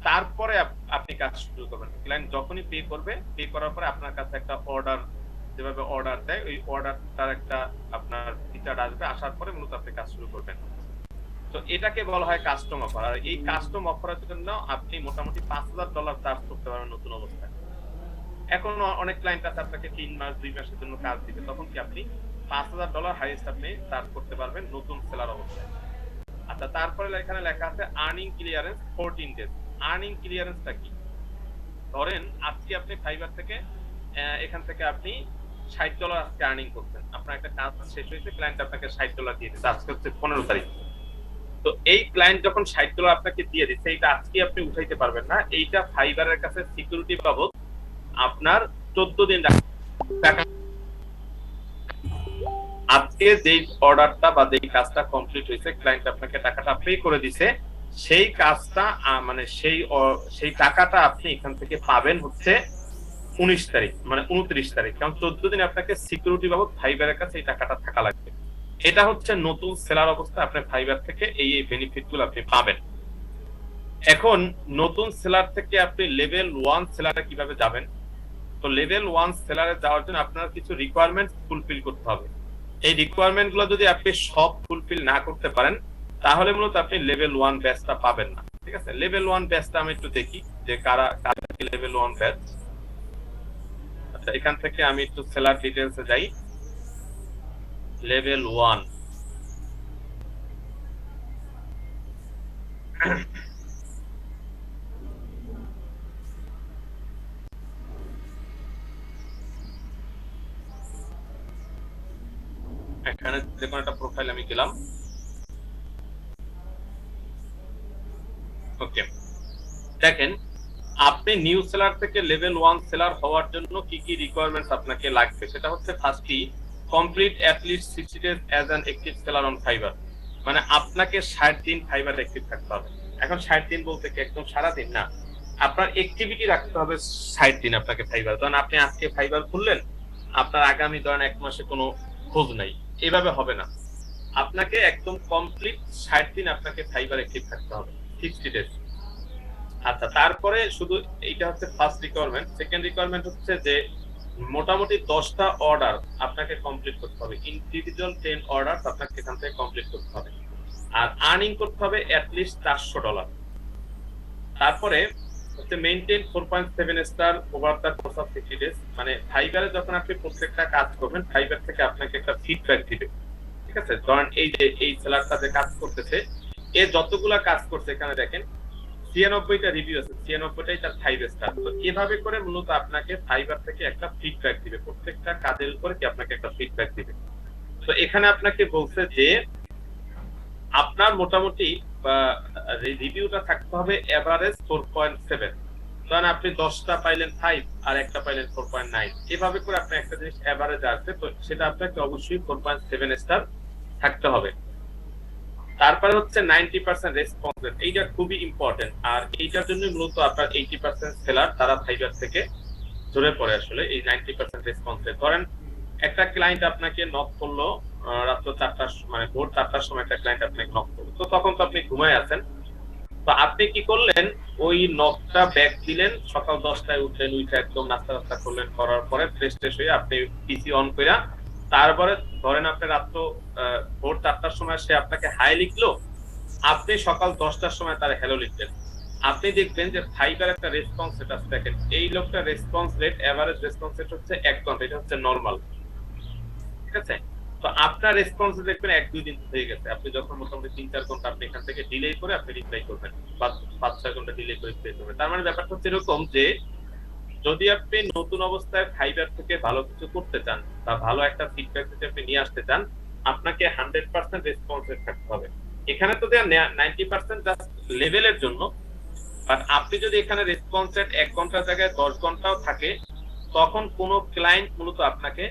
তারপরে আপনি কাজ শুরু করবেন। ক্লায়েন্ট যখনই পে করবে, পে করার পরে আপনার কাছে একটা অর্ডার, যেভাবে অর্ডার দেয় ওই অর্ডারটার একটা আপনার ফিচার আসবে, আসার পরে মূলত আপনি কাজ শুরু করবেন। তো এটাকে বলা হয় কাস্টম অফার। আর এই কাস্টম অফারের জন্য আপনি মোটামুটি $5000 চার্জ করতে পারবেন নতুন অবস্থায়। এখন অনেক ক্লায়েন্ট আছে আপনাকে 3 মাস 2 মাসের জন্য কাজ দিবে, তখন কি আপনি $5000 হাইয়েস্ট আপনি চার্জ করতে পারবেন নতুন সেলার অবস্থায়। আচ্ছা, তারপরে এখানে লেখা আছে আর্নিং ক্লিয়ারেন্স 14 ডেজ। আর্নিং ক্লিয়ারেন্সটা কি? ধরেন আজকে আপনি ফাইবার থেকে এখান থেকে আপনি $60 আজকে আর্নিং করছেন, আপনার একটা কাজ শেষ হয়েছে, ক্লায়েন্ট আপনাকে $60 দিয়ে দিচ্ছে, আজকে হচ্ছে 15 তারিখ। তো এই ক্লায়েন্ট যখন $60 আপনাকে দিয়ে দিচ্ছে, এইটা আজকে আপনি উঠাইতে পারবেন না, এইটা ফাইবারের কাছে সিকিউরিটি বাবদ আপনার 14 দিন টাকা। আজকে যেই অর্ডারটা বা যেই কাজটা কমপ্লিট হয়েছে, ক্লায়েন্ট আপনাকে টাকাটা পে করে দিছে, সেই কাজটা মানে সেই টাকাটা আপনি এখান থেকে পাবেন হচ্ছে 19 তারিখ, মানে 29 তারিখ, কারণ 14 দিন আপনাকে সিকিউরিটি বাবদ ফাইবারের কাছে এই টাকাটা থাকা লাগবে। এটা হচ্ছে নতুন সেলার অবস্থা, আপনি ফাইবার থেকে এই বেনিফিট গুলো আপনি পাবেন। এখন নতুন সেলার থেকে আপনি লেভেল 1 সেলারে কিভাবে যাবেন? তো লেভেল 1 সেলারে যাওয়ার জন্য আপনার কিছু রিকোয়ারমেন্ট ফুলফিল করতে হবে। এই রিকোয়ারমেন্ট গুলো যদি আপনি সব ফুলফিল না করতে পারেন, তাহলে মূলত আপনি লেভেল 1 ব্যাচটা পাবেন না। ঠিক আছে, লেভেল 1 ব্যাচটা আমি একটু দেখি যে কারা কারা লেভেল 1 ব্যাচ। আচ্ছা, এখান থেকে আমি একটু সেলার ডিটেইলসে যাই। লেভেল 1 এখানে দেখুন একটা প্রোফাইল আমি গেলাম। ওকে, দেখেন আপনি নিউ সেলার থেকে লেভেল 1 সেলার হওয়ার জন্য কি কি রিকোয়ারমেন্টস আপনাকে লাগবে, সেটা হচ্ছে firstly complete at least 60 days as an active seller on fibre. মানে আপনাকে 60 দিন ফাইবার অ্যাক্টিভ থাকতে হবে। এখন 60 দিন বলতে কি একদম সারা দিন না, আপনার অ্যাক্টিভিটি রাখতে হবে 60 দিন আপনাকে ফাইবার। ধরেন আপনি আজকে ফাইবার খুললেন, আপনার আগামী ধরেন 1 মাসে কোনো খোঁজ নাই, এভাবে হবে না। আপনাকে একদম কমপ্লিট 60 দিন আপনাকে ফাইবার অ্যাক্টিভ থাকতে হবে, 60 ডেজ। আচ্ছা, তারপরে শুধু এইটা হচ্ছে ফার্স্ট রিকোয়ারমেন্ট। সেকেন্ড রিকোয়ারমেন্ট হচ্ছে যে মোটামুটি 10টা অর্ডার আপনাকে কমপ্লিট করতে হবে, ইন্ডিভিজুয়াল 10 অর্ডার আপনাকে এখান থেকে কমপ্লিট করতে হবে, আর আর্নিং করতে হবে অ্যাট লিস্ট $400। তারপরে হচ্ছে maintain 4.7 star over the course of 60 days. মানে ফাইবারে যখন আপনি প্রত্যেকটা কাজ করবেন, ফাইবার থেকে আপনাকে একটা ফিডব্যাক দিবে। ঠিক আছে, ধরেন এই যে এই সেলারটা যে কাজ করতেছে, এ যতগুলা কাজ করছে এখানে দেখেন 96টা রিভিউ আছে, 96টাই তার 5 স্টার। তো এভাবে করে মূলত আপনাকে ফাইবার থেকে একটা ফিডব্যাক দিবে, প্রত্যেকটা কাজের উপরে কি আপনাকে একটা ফিডব্যাক দিবে। তো এখানে আপনাকে বলছে যে আপনার মোটামুটি রিভিউটা থাকতে হবে এভারেজ 4.7। ধরেন আপনি 10টা পাইলেন 5 আর একটা পাইলেন 4.9, এভাবে করে আপনি একটা জিনিস এভারেজ আসবে, তো সেটা আপনাকে অবশ্যই 4.7 স্টার থাকতে হবে। তারপরে হচ্ছে 90% রেসপন্স রেট, এইটা খুবই ইম্পর্টেন্ট। আর এইটার জন্য মূলত আপনার 80% সেলার তারা ফাইবার থেকে ঝরে পড়ে আসলে এই 90% রেসপন্স রেট। ধরেন একটা ক্লায়েন্ট আপনাকে নক করলো রাত্র 4টার মানে ভোর 4টার সময় একটা ক্লায়েন্ট আপনাকে নক করলো, তো তখন তো আপনি ঘুমায় আছেন। তো আপনি কি করলেন, ওই নকটা ব্যাক দিলেন, সকাল 10টায় উঠলেন, উঠে একদম নাস্তা টাস্তা করলেন, করার পরে ফ্রেশ ট্রেশ হয়ে আপনি পিসি অন করে, তারপরে ধরেন আপনি রাত্র ভোর 4টার সময় সে আপনাকে হাই লিখলো, আপনি সকাল 10টার সময় তার হ্যালো লিখলেন। আপনি দেখবেন যে ফাইবার একটা রেসপন্স রেট আছে, দেখেন এই লোকটা response rate, average response rate হচ্ছে 1 ঘন্টা, এটা হচ্ছে নরমাল। ঠিক আছে, তো আপনার রেসপন্স দেখবেন 1-2 দিন হয়ে গেছে, আপনি যখন মোটামুটি 3-4 ঘন্টা আপনি এখান থেকে ডিলে করে আপনি রিপ্লাই করবেন, 5-6 ঘন্টা ডিলে করে রিপ্লাই করবেন। তার মানে ব্যাপারটা হচ্ছে এরকম যে যদি আপনি নতুন অবস্থায় ফাইবার থেকে ভালো কিছু করতে চান বা ভালো একটা ফিডব্যাক যদি আপনি নিয়ে আসতে চান, আপনাকে 100% রেসপন্স রেট থাকতে হবে। এখানে তো দেয়া 90% জাস্ট লেভেলের জন্য, বাট আপনি যদি এখানে রেসপন্স রেট 1 ঘন্টার জায়গায় 10 ঘন্টাও থাকে, তখন কোনো ক্লায়েন্ট মূলত আপনাকে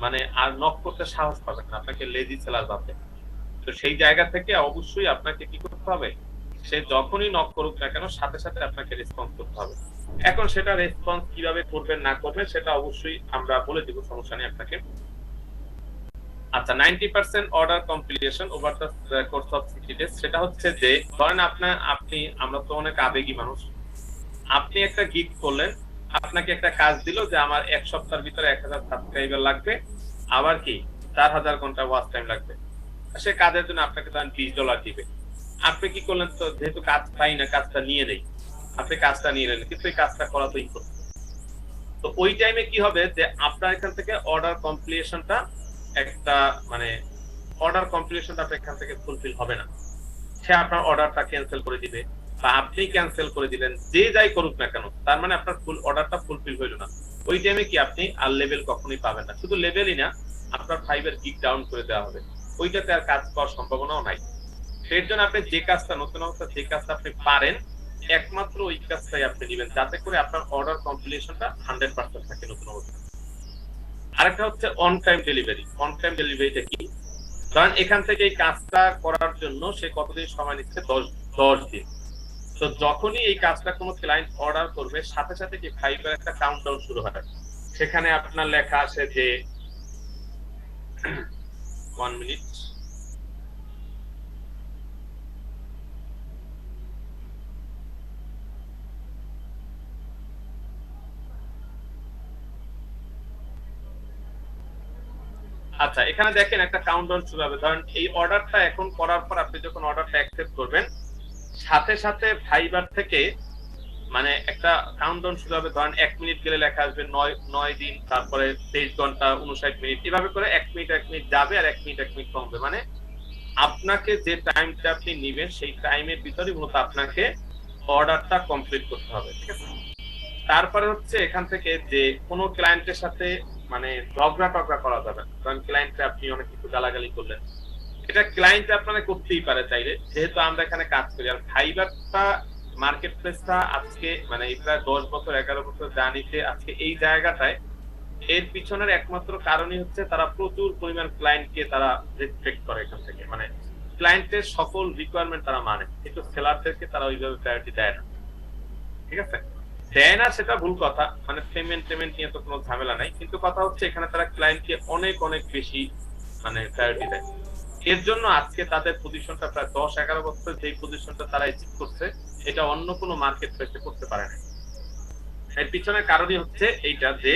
মানে আর নক করতে সাহস পাবে না, আপনাকে লেজি সেলার ভাববে। তো সেই জায়গা থেকে অবশ্যই আপনাকে কি করতে হবে, সে যখনই নক করুক না কেন সাথে সাথে আপনাকে রেসপন্স করতে হবে। এখন সেটা রেসপন্স কিভাবে করবেন না করবেন সেটা অবশ্যই আমরা বলে দিব, সমস্যা নেই আপনাকে। আচ্ছা, 90% order completion over the course of 60 days, সেটা হচ্ছে যে ধরেন আপনি আমরা তো অনেক আবেগী মানুষ, আপনি একটা গিফট করলেন, আপনাকে একটা কাজ দিল যে আমার 1 সপ্তাহের ভিতরে 1000 সাবস্ক্রাইবার লাগবে, আবার কি 4000 ঘন্টা ওয়াচ টাইম লাগবে। সে কাজের জন্য আপনাকে তখন $20 দিবে। আপনি কি করলেন, তো যেহেতু কাজ পাই না কাজটা নিয়ে নেই, আপনি কাজটা নিয়ে নিলেন, কিন্তু এই কাজটা করা তো ইম্পর্টেন্ট। তো ওই টাইমে কি হবে যে আপনার এখান থেকে অর্ডার কমপ্লিশনটা একটা মানে অর্ডার কমপ্লিশনটা আপনার এখান থেকে ফুলফিল হবে না। সে আপনার অর্ডারটা ক্যান্সেল করে দিবে বা আপনি ক্যান্সেল করে দিবেন, যে যাই করুক না কেন, তার মানে আপনার ফুল অর্ডারটা ফুলফিল হইল না। ওই টাইমে কি আপনি আর লেভেল কখনোই পাবেন না। শুধু লেভেলই না, আপনার ফাইবার গিগ ডাউন করে দেওয়া হবে, ওইটাতে আর কাজ করার সম্ভাবনাও নাই। এর জন্য আপনি যে কাজটা নতুন অবস্থা, যে কাজটা আপনি পারেন, একমাত্র ওই কাজটাই আপনি দিবেন, যাতে করে আপনার অর্ডার কমপ্লিশনটা 100% থাকে নতুন অবস্থা। আরেকটা হচ্ছে on time delivery. On time ডেলিভারিটা কি? কারণ এখান থেকে এই কাজটা করার জন্য সে কতদিন সময় নিচ্ছে? 10 দিন। তো যখনই এই কাজটা কোনো ক্লায়েন্ট অর্ডার করবে, সাথে সাথে কি ফাইবার একটা কাউন্টডাউন শুরু হয়। সেখানে আপনার লেখা আছে যে 1 মিনিট, আচ্ছা এখানে দেখেন একটা কাউন্টডাউন শুরু হবে। ধরেন এই অর্ডারটা এখন করার পর আপনি যখন অর্ডারটা অ্যাকসেপ্ট করবেন, সাথে সাথে ফাইবার থেকে মানে একটা কাউন্টডাউন শুরু হবে। ধরেন 1 মিনিট গেলে লেখা আসবে 9 দিন, তারপরে 23 ঘন্টা 59 মিনিট, এভাবে করে 1 মিনিট 1 মিনিট যাবে আর 1 মিনিট 1 মিনিট কমবে। মানে আপনাকে যে টাইমটা আপনি নেবেন সেই টাইমের ভিতরে মূলত আপনাকে অর্ডারটা কমপ্লিট করতে হবে, ঠিক আছে? তারপরে হচ্ছে এখান থেকে যে কোনো ক্লায়েন্টের সাথে মানে ঝগড়া টগড়া করা যাবে না। কারণ ক্লায়েন্টকে আপনি অনেক কিছু গালাগালি করলেন, এটা ক্লায়েন্ট আপনারা করতেই পারে চাইলে, যেহেতু আমরা এখানে কাজ করি। আর ফাইবারটা মার্কেট প্লেসটা আজকে মানে প্রায় 10 বছর 11 বছর জার্নিতে আজকে এই জায়গাটায়, এর পিছনের একমাত্র কারণই হচ্ছে তারা প্রচুর পরিমাণ ক্লায়েন্টকে তারা রেসপেক্ট করে এখান থেকে, মানে ক্লায়েন্টের সকল রিকোয়ারমেন্ট তারা মানে, কিন্তু সেলারদেরকে তারা ওইভাবে প্রায়োরিটি দেয় না, ঠিক আছে? দেয় না সেটা ভুল কথা, মানে পেমেন্ট নিয়ে তো কোনো ঝামেলা নাই, কিন্তু কথা হচ্ছে এখানে তারা ক্লায়েন্টকে অনেক অনেক বেশি মানে প্রায়োরিটি দেয়। এর জন্য আজকে তাদের পজিশনটা প্রায় 10-11 বছর যেই পজিশনটা তারা অ্যাচিভ করছে, এটা অন্য কোনো মার্কেট প্লেসে করতে পারে না। এর পিছনে কারণই হচ্ছে এইটা যে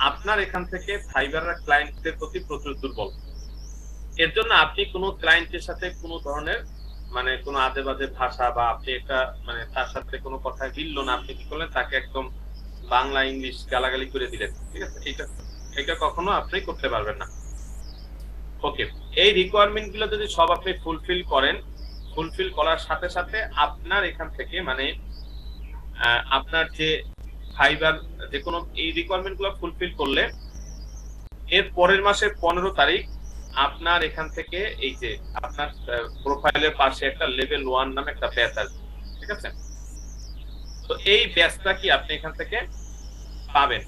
আপনার এখান থেকে ফাইবারের ক্লায়েন্টদের প্রতি প্রচুর দুর্বল। এর জন্য আপনি কোনো ক্লায়েন্টের সাথে কোনো ধরনের মানে কোনো আজে বাজে ভাষা বা আপনি একটা মানে তার সাথে কোনো কথা মিলল না, আপনি কি করলেন, তাকে একদম বাংলা ইংলিশ গালাগালি করে দিলেন, ঠিক আছে? এটা কখনো আপনি করতে পারবেন না। ওকে, এই রিকোয়ারমেন্ট গুলো যদি সব আপনি ফুলফিল করেন, ফুলফিল করার সাথে সাথে আপনার এখান থেকে মানে আপনার যে ফাইবার যে কোনো এই রিকোয়ারমেন্ট গুলো ফুলফিল করলে এর পরের মাসের 15 তারিখ আপনার এখান থেকে এই যে আপনার প্রোফাইলের পাশে একটা লেভেল 1 নামে একটা ব্যাচ আছে, ঠিক আছে? তো এই ব্যাচটা কি আপনি এখান থেকে পাবেন।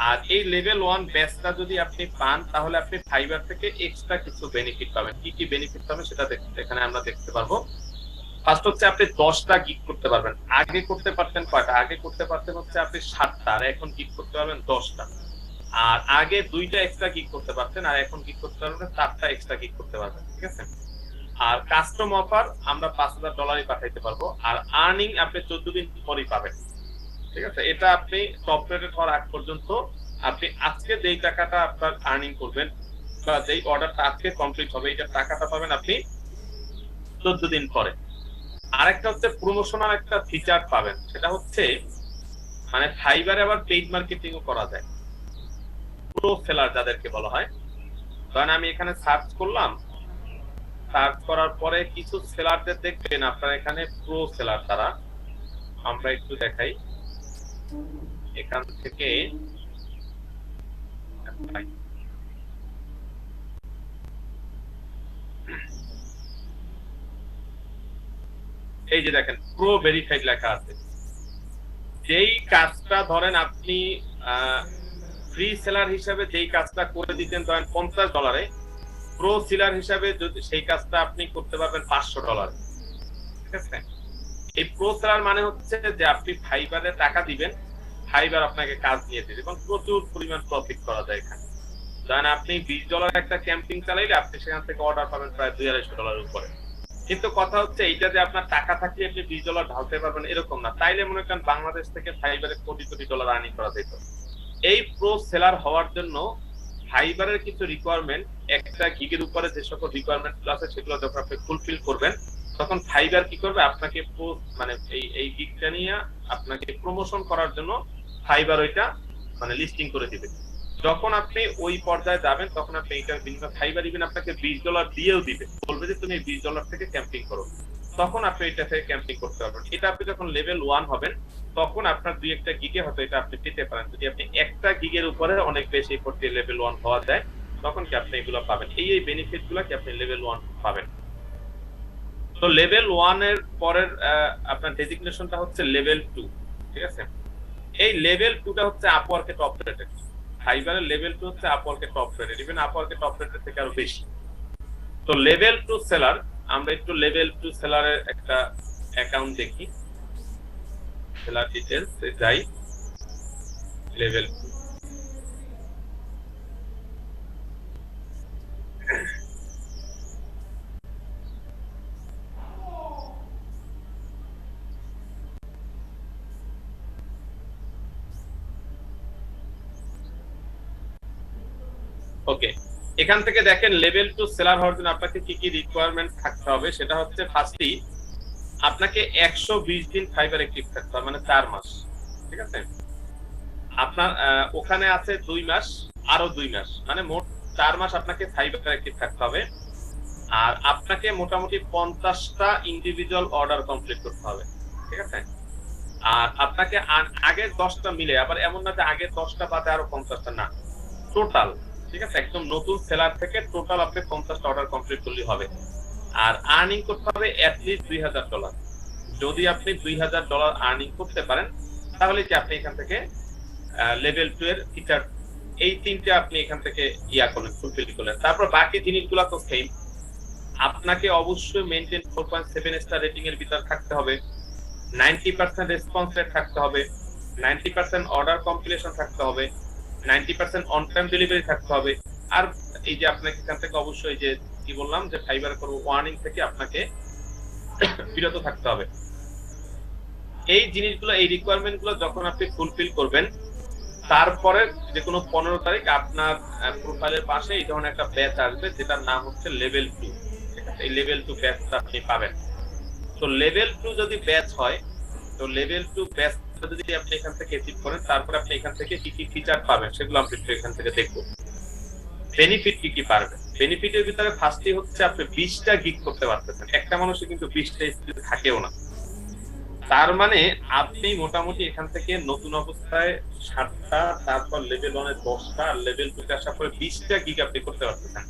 আর এই লেভেল 1 ব্যাচটা যদি আপনি পান, তাহলে আপনি ফাইবার থেকে এক্সট্রা কিছু বেনিফিট পাবেন। কি কি বেনিফিট পাবেন সেটা এখানে আমরা দেখতে পারবো। ফার্স্ট হচ্ছে আপনি 10টা গিগ করতে পারবেন। আগে করতে পারতেন কয়টা? আগে করতে পারতেন হচ্ছে আপনি 7টা, আর এখন গিগ করতে পারবেন 10টা। আর আগে 2টা এক্সট্রা গিগ করতে পারতেন, আর এখন গিগ করতে পারবেন 4টা এক্সট্রা গিগ করতে পারবেন, ঠিক আছে? আর কাস্টম অফার আমরা $5000 পাঠাইতে পারবো, আর আর্নিং আপনি 14 দিন পরই পাবেন, ঠিক আছে? এটা আপনি সফটওয়্যারের হওয়ার আগ পর্যন্ত আপনি আজকে যেই টাকাটা আপনার আর্নিং করবেন বা যেই অর্ডারটা আজকে কমপ্লিট হবে, এইটা টাকাটা পাবেন আপনি 14 দিন পরে। আরেকটা হচ্ছে প্রমোশনাল একটা ফিচার পাবেন, সেটা হচ্ছে মানে ফাইবারে আবার পেইড মার্কেটিংও করা যায়, প্রো সেলার যাদেরকে বলা হয়। কারণ আমি এখানে সার্চ করলাম, সার্চ করার পরে কিছু সেলারদের দেখবেন আপনার এখানে প্রো সেলার তারা, আমরা একটু দেখাই এখান থেকে। এই যে দেখেন প্রো ভেরিফাইড লেখা আছে। যেই কাজটা ধরেন আপনি ফ্রি সেলার হিসাবে যেই কাজটা করে দিতেন ধরেন $50, প্রো সেলার হিসাবে যদি সেই কাজটা আপনি করতে পারবেন $500, ঠিক আছে? এই প্রো সেলার মানে হচ্ছে যে আপনি ফাইবারে টাকা দিবেন, ফাইবার আপনাকে কাজ দিয়ে দেবে এবং প্রচুর পরিমাণ প্রফিট করা যায় এখানে। ধরেন আপনি $20 একটা ক্যাম্পিং চালাইলে আপনি সেখান থেকে অর্ডার পাবেন প্রায় $200-250 উপরে। কিন্তু কথা হচ্ছে এইটা যে আপনার টাকা থাকলে আপনি $20 ঢালতে পারবেন এরকম না। তাইলে মনে করেন বাংলাদেশ থেকে ফাইবারে কোটি কোটি ডলার আর্নিং করা যেত। এই প্রো সেলার হওয়ার জন্য ফাইবারের কিছু রিকোয়ারমেন্ট, একটা গিগের উপরে যে সকল রিকোয়ারমেন্ট আছে সেগুলো যখন আপনি ফুলফিল করবেন, তখন ফাইবার কি করবে আপনাকে মানে এই গিগটা নিয়ে আপনাকে প্রমোশন করার জন্য ফাইবার ওইটা মানে লিস্টিং করে দিবে। যখন আপনি ওই পর্যায়ে যাবেন তখন আপনি এইটার বিনিময়ে ফাইবার ইভেন আপনাকে $20 দিয়েও দিবে, বলবে যে তুমি $20 থেকে ক্যাম্পিং করো, তখন আপনি এটা থেকে ক্যাম্পিং করতে পারবেন। এটা আপনি যখন লেভেল 1 হবেন তখন আপনার দুই একটা গিগে হয়তো এটা আপনি পেতে পারেন। যদি আপনি একটা গিগের উপরে অনেক বেশি করতে লেভেল 1 হওয়া যায় তখন কি আপনি এগুলো পাবেন, এই বেনিফিট গুলো কি আপনি লেভেল 1 পাবেন। তো লেভেল 1 এর পরের আপনার ডেজিগনেশনটা হচ্ছে লেভেল 2, ঠিক আছে। এই লেভেল 2 টা হচ্ছে আপওয়ার্কে টপ রেটেড। ফাইবারের লেভেল 2 হচ্ছে আপওয়ার্কে টপ রেটেড, ইভেন আপওয়ার্কে টপ রেটেড থেকে আরো বেশি। তো লেভেল 2 সেলার, আমরা একটু লেভেল 2 সেলারের একটা অ্যাকাউন্ট দেখি, সেলার ডিটেইলস যাই, লেভেল 2। ওকে, এখান থেকে দেখেন লেভেল 2 সেলার হওয়ার জন্য আপনাকে কি কি রিকোয়ারমেন্ট থাকতে হবে। সেটা হচ্ছে ফার্স্টলি আপনাকে 120 দিন ফাইবার অ্যাক্টিভ থাকতে হবে, মানে 4 মাস, ঠিক আছে। আপনার ওখানে আছে 2 মাস, আরো 2 মাস, মানে মোট 4 মাস আপনাকে ফাইবার অ্যাক্টিভ থাকতে হবে। আর আপনাকে মোটামুটি 50টা ইন্ডিভিজুয়াল অর্ডার কমপ্লিট করতে হবে, ঠিক আছে। আর আপনাকে আগের 10টা মিলে, আবার এমন না যে আগের 10টা বাদে আরো 50টা, না, টোটাল, ঠিক আছে, একদম নতুন সেলার থেকে টোটাল আপনি 50টা অর্ডার কমপ্লিট করলেই হবে। আর আর্নিং করতে হবে অ্যাটলিস্ট $2000। যদি আপনি $2000 আর্নিং করতে পারেন তাহলে কি আপনি এখান থেকে লেভেল 2 এর ফিচার এই তিনটে আপনি এখান থেকে ইয়া করলেন, ফুলফিল করলেন। তারপর বাকি জিনিসগুলো তো সেম, আপনাকে অবশ্যই মেইনটেইন 4.7 স্টার রেটিং এর ভিতর থাকতে হবে, 90% রেসপন্স রেট থাকতে হবে, 90% অর্ডার কমপ্লিশন থাকতে হবে, 90% অন টাইম ডেলিভারি থাকতে হবে। আর এই যে আপনাকে এখান থেকে অবশ্যই যে কি বললাম যে ফাইবার করব ওয়ার্নিং থেকে আপনাকে বিরত থাকতে হবে। এই জিনিসগুলো, এই রিকোয়ারমেন্ট গুলো যখন আপনি ফুলফিল করবেন, তারপরে যে কোনো 15 তারিখ আপনার প্রোফাইলের পাশে এই ধরনের একটা ব্যাচ আসবে যেটার নাম হচ্ছে লেভেল 2, ঠিক আছে। এই লেভেল 2 ব্যাচটা আপনি পাবেন। তো লেভেল 2 যদি ব্যাচ হয়, তো লেভেল 2 ব্যাচ যদি আপনি এখান থেকে অ্যাচিভ করেন, তারপরে আপনি এখান থেকে কি কি ফিচার পাবেন সেগুলো আপনি এখান থেকে দেখবো। বেনিফিট কি কি পারবেন, বেনিফিটের ভিতরে ফার্স্টই হচ্ছে আপনি 20টা গিগ করতে পারতেছেন। একটা মানুষে কিন্তু 20টা স্কিল থাকেও না, তার মানে আপনি মোটামুটি এখান থেকে নতুন অবস্থায় 7টা, তারপর লেভেল 1 এ 10টা, আর লেভেল 2 তে আসার পরে 20টা গিগ আপনি করতে পারতেছেন।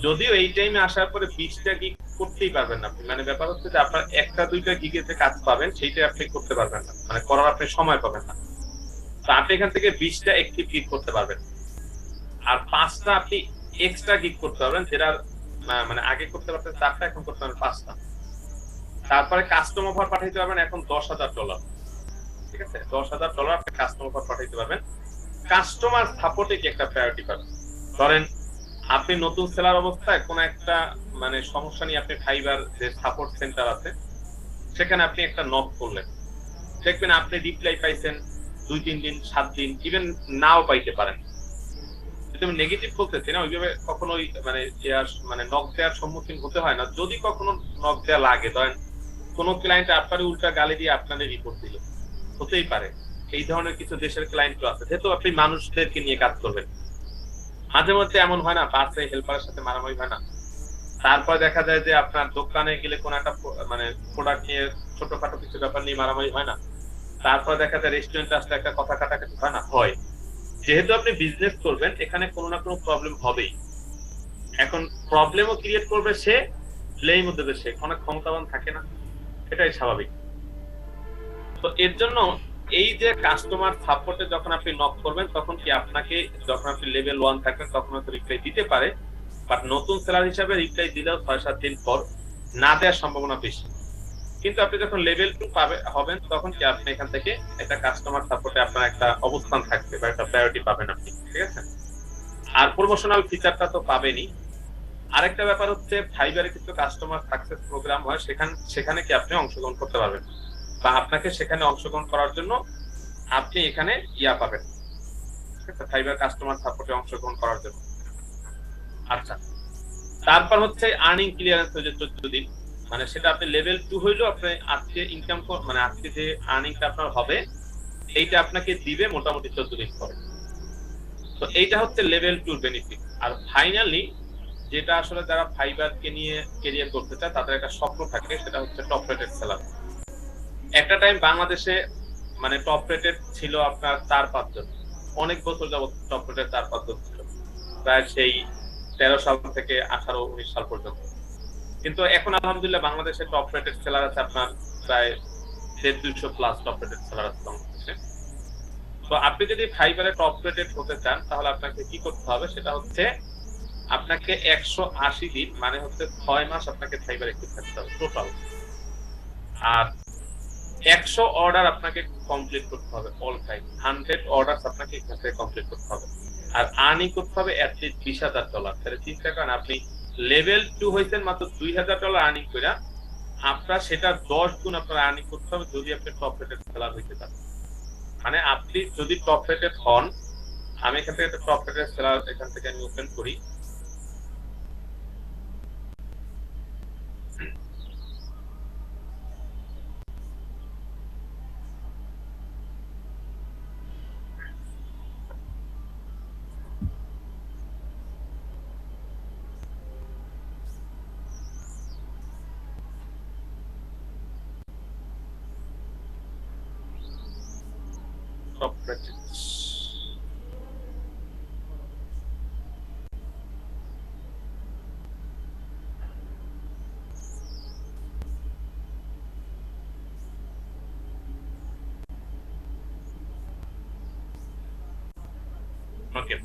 যদিও এই টাইমে আসার পরে 20টা গিগ করতেই পারবেন না আপনি, মানে ব্যাপার হচ্ছে যে আপনার একটা দুইটা গিগে যে কাজ পাবেন সেইটা আপনি করতে পারবেন না, মানে করার আপনি সময় পাবেন না। তো আপনি এখান থেকে 20টা অ্যাক্টিভ গিগ করতে পারবেন, আর 5টা আপনি এক্সট্রা গিগ করতে পারবেন, যেটা মানে আগে করতে পারতেন 4টা, এখন করতে পারবেন 5টা। তারপরে কাস্টম অফার পাঠাইতে পারবেন এখন $10,000, ঠিক আছে। $10,000 আপনি কাস্টম অফার পাঠাইতে পারবেন। কাস্টমার সাপোর্টে কি একটা প্রায়োরিটি পাবেন। ধরেন আপনি নতুন সেলার অবস্থায় কোন একটা মানে সমস্যা নিয়ে আপনি ফাইবার যে সাপোর্ট সেন্টার আছে সেখানে আপনি একটা নক করলেন, দেখবেন আপনি রিপ্লাই পাইছেন 2-3 দিন, 7 দিন, ইভেন নাও পাইতে পারেন। যদি আমি নেগেটিভ বলতেছি না, ওইভাবে কখনো মানে নক দেওয়ার সম্মুখীন হতে হয় না। যদি কখনো নক দেওয়া লাগে, ধরেন কোনো ক্লায়েন্ট আপনার উল্টা গালি দিয়ে আপনাদের রিপোর্ট দিল, হতেই পারে। এই ধরনের কিছু দেশের ক্লায়েন্ট আছে, যেহেতু আপনি মানুষদেরকে নিয়ে কাজ করবেন, মাঝে মধ্যে এমন হয় না বাসে হেল্পারের সাথে মারামারি হয় না। তারপর দেখা যায় যে আপনার দোকানে গেলে কোন একটা মানে প্রোডাক্ট নিয়ে ছোটখাটো কিছু ব্যাপার নিয়ে মারামারি হয় না। তারপর দেখা যায় রেস্টুরেন্টে আসলে একটা কথা কাটাকাটি হয় না, হয়। যেহেতু আপনি বিজনেস করবেন এখানে কোনো না কোনো প্রবলেম হবেই। এখন প্রবলেমও ক্রিয়েট করবে সে, ব্লেমও দেবে সে, অনেক ক্ষমতাবান থাকে না, এটাই স্বাভাবিক। তো এর জন্য এই যে কাস্টমার সাপোর্টে যখন আপনি নক করবেন তখন কি আপনাকে, যখন আপনি লেভেল 1 থাকবেন তখন হয়তো রিপ্লাই দিতে পারে, বাট নতুন সেলার হিসাবে রিপ্লাই দিলেও 6-7 দিন পর না দেওয়ার সম্ভাবনা বেশি। কিন্তু আপনি যখন লেভেল 2 হবেন তখন কি আপনি এখান থেকে একটা কাস্টমার সাপোর্টে আপনার একটা অবস্থান থাকবে বা একটা প্রায়োরিটি পাবেন আপনি, ঠিক আছে। আর প্রমোশনাল ফিচারটা তো পাবেনই। আরেকটা ব্যাপার হচ্ছে ফাইবারে কিন্তু কাস্টমার সাকসেস প্রোগ্রাম হয়, সেখানে কি আপনি অংশগ্রহণ করতে পারবেন, বা আপনাকে সেখানে অংশগ্রহণ করার জন্য আপনি এখানে পাবেন, ঠিক আছে, ফাইবার কাস্টমার সাপোর্টে অংশগ্রহণ করার জন্য। আচ্ছা, তারপর হচ্ছে আর্নিং ক্লিয়ারেন্স হয়ে যে 14 দিন, মানে সেটা আপনি লেভেল 2 হইলো আপনি আজকে ইনকাম মানে আজকে যে আর্নিংটা আপনার হবে এইটা আপনাকে দিবে মোটামুটি 14 দিন পরে। তো এইটা হচ্ছে লেভেল 2 বেনিফিট। আর ফাইনালি যেটা আসলে যারা ফাইবারকে নিয়ে ক্যারিয়ার করতে চায় তাদের একটা স্বপ্ন থাকে, সেটা হচ্ছে টপ রেটেড সেলার। একটা টাইম বাংলাদেশে মানে টপ রেটেড ছিল আপনার 4-5 জন, অনেক বছর যাবত টপ রেটেড 4-5 জন ছিল, প্রায় সেই 13 সাল থেকে 18-19 সাল পর্যন্ত। কিন্তু এখন আলহামদুলিল্লাহ বাংলাদেশে টপ রেটেড সেলার আছে আপনার প্রায় 150 প্লাস টপ রেটেড সেলার আছে বাংলাদেশে। তো আপনি যদি ফাইবারে টপ রেটেড হতে চান তাহলে আপনাকে কি করতে হবে, সেটা হচ্ছে আপনাকে 180 দিন মানে হচ্ছে 6 মাস আপনাকে ফাইবার অ্যাক্টিভ থাকতে হবে টোটাল। আর 100 অর্ডার আপনাকে কমপ্লিট করতে হবে অল টাইম, 100 অর্ডার আপনাকে এখান থেকে কমপ্লিট করতে হবে। আর আর্নিং করতে হবে অ্যাটলিস্ট $20,000। তাহলে চিন্তা করেন আপনি লেভেল 2 হইছেন মাত্র $2,000 আর্নিং করে, আপনার সেটা 10 গুণ আপনার আর্নিং করতে হবে যদি আপনি টপ রেটেড সেলার হইতে চান। মানে আপনি যদি টপ রেটেড হন, আমি এখান থেকে একটা টপ রেটেড সেলার এখান থেকে আমি ওপেন করি। টপ রেটেড ওকে,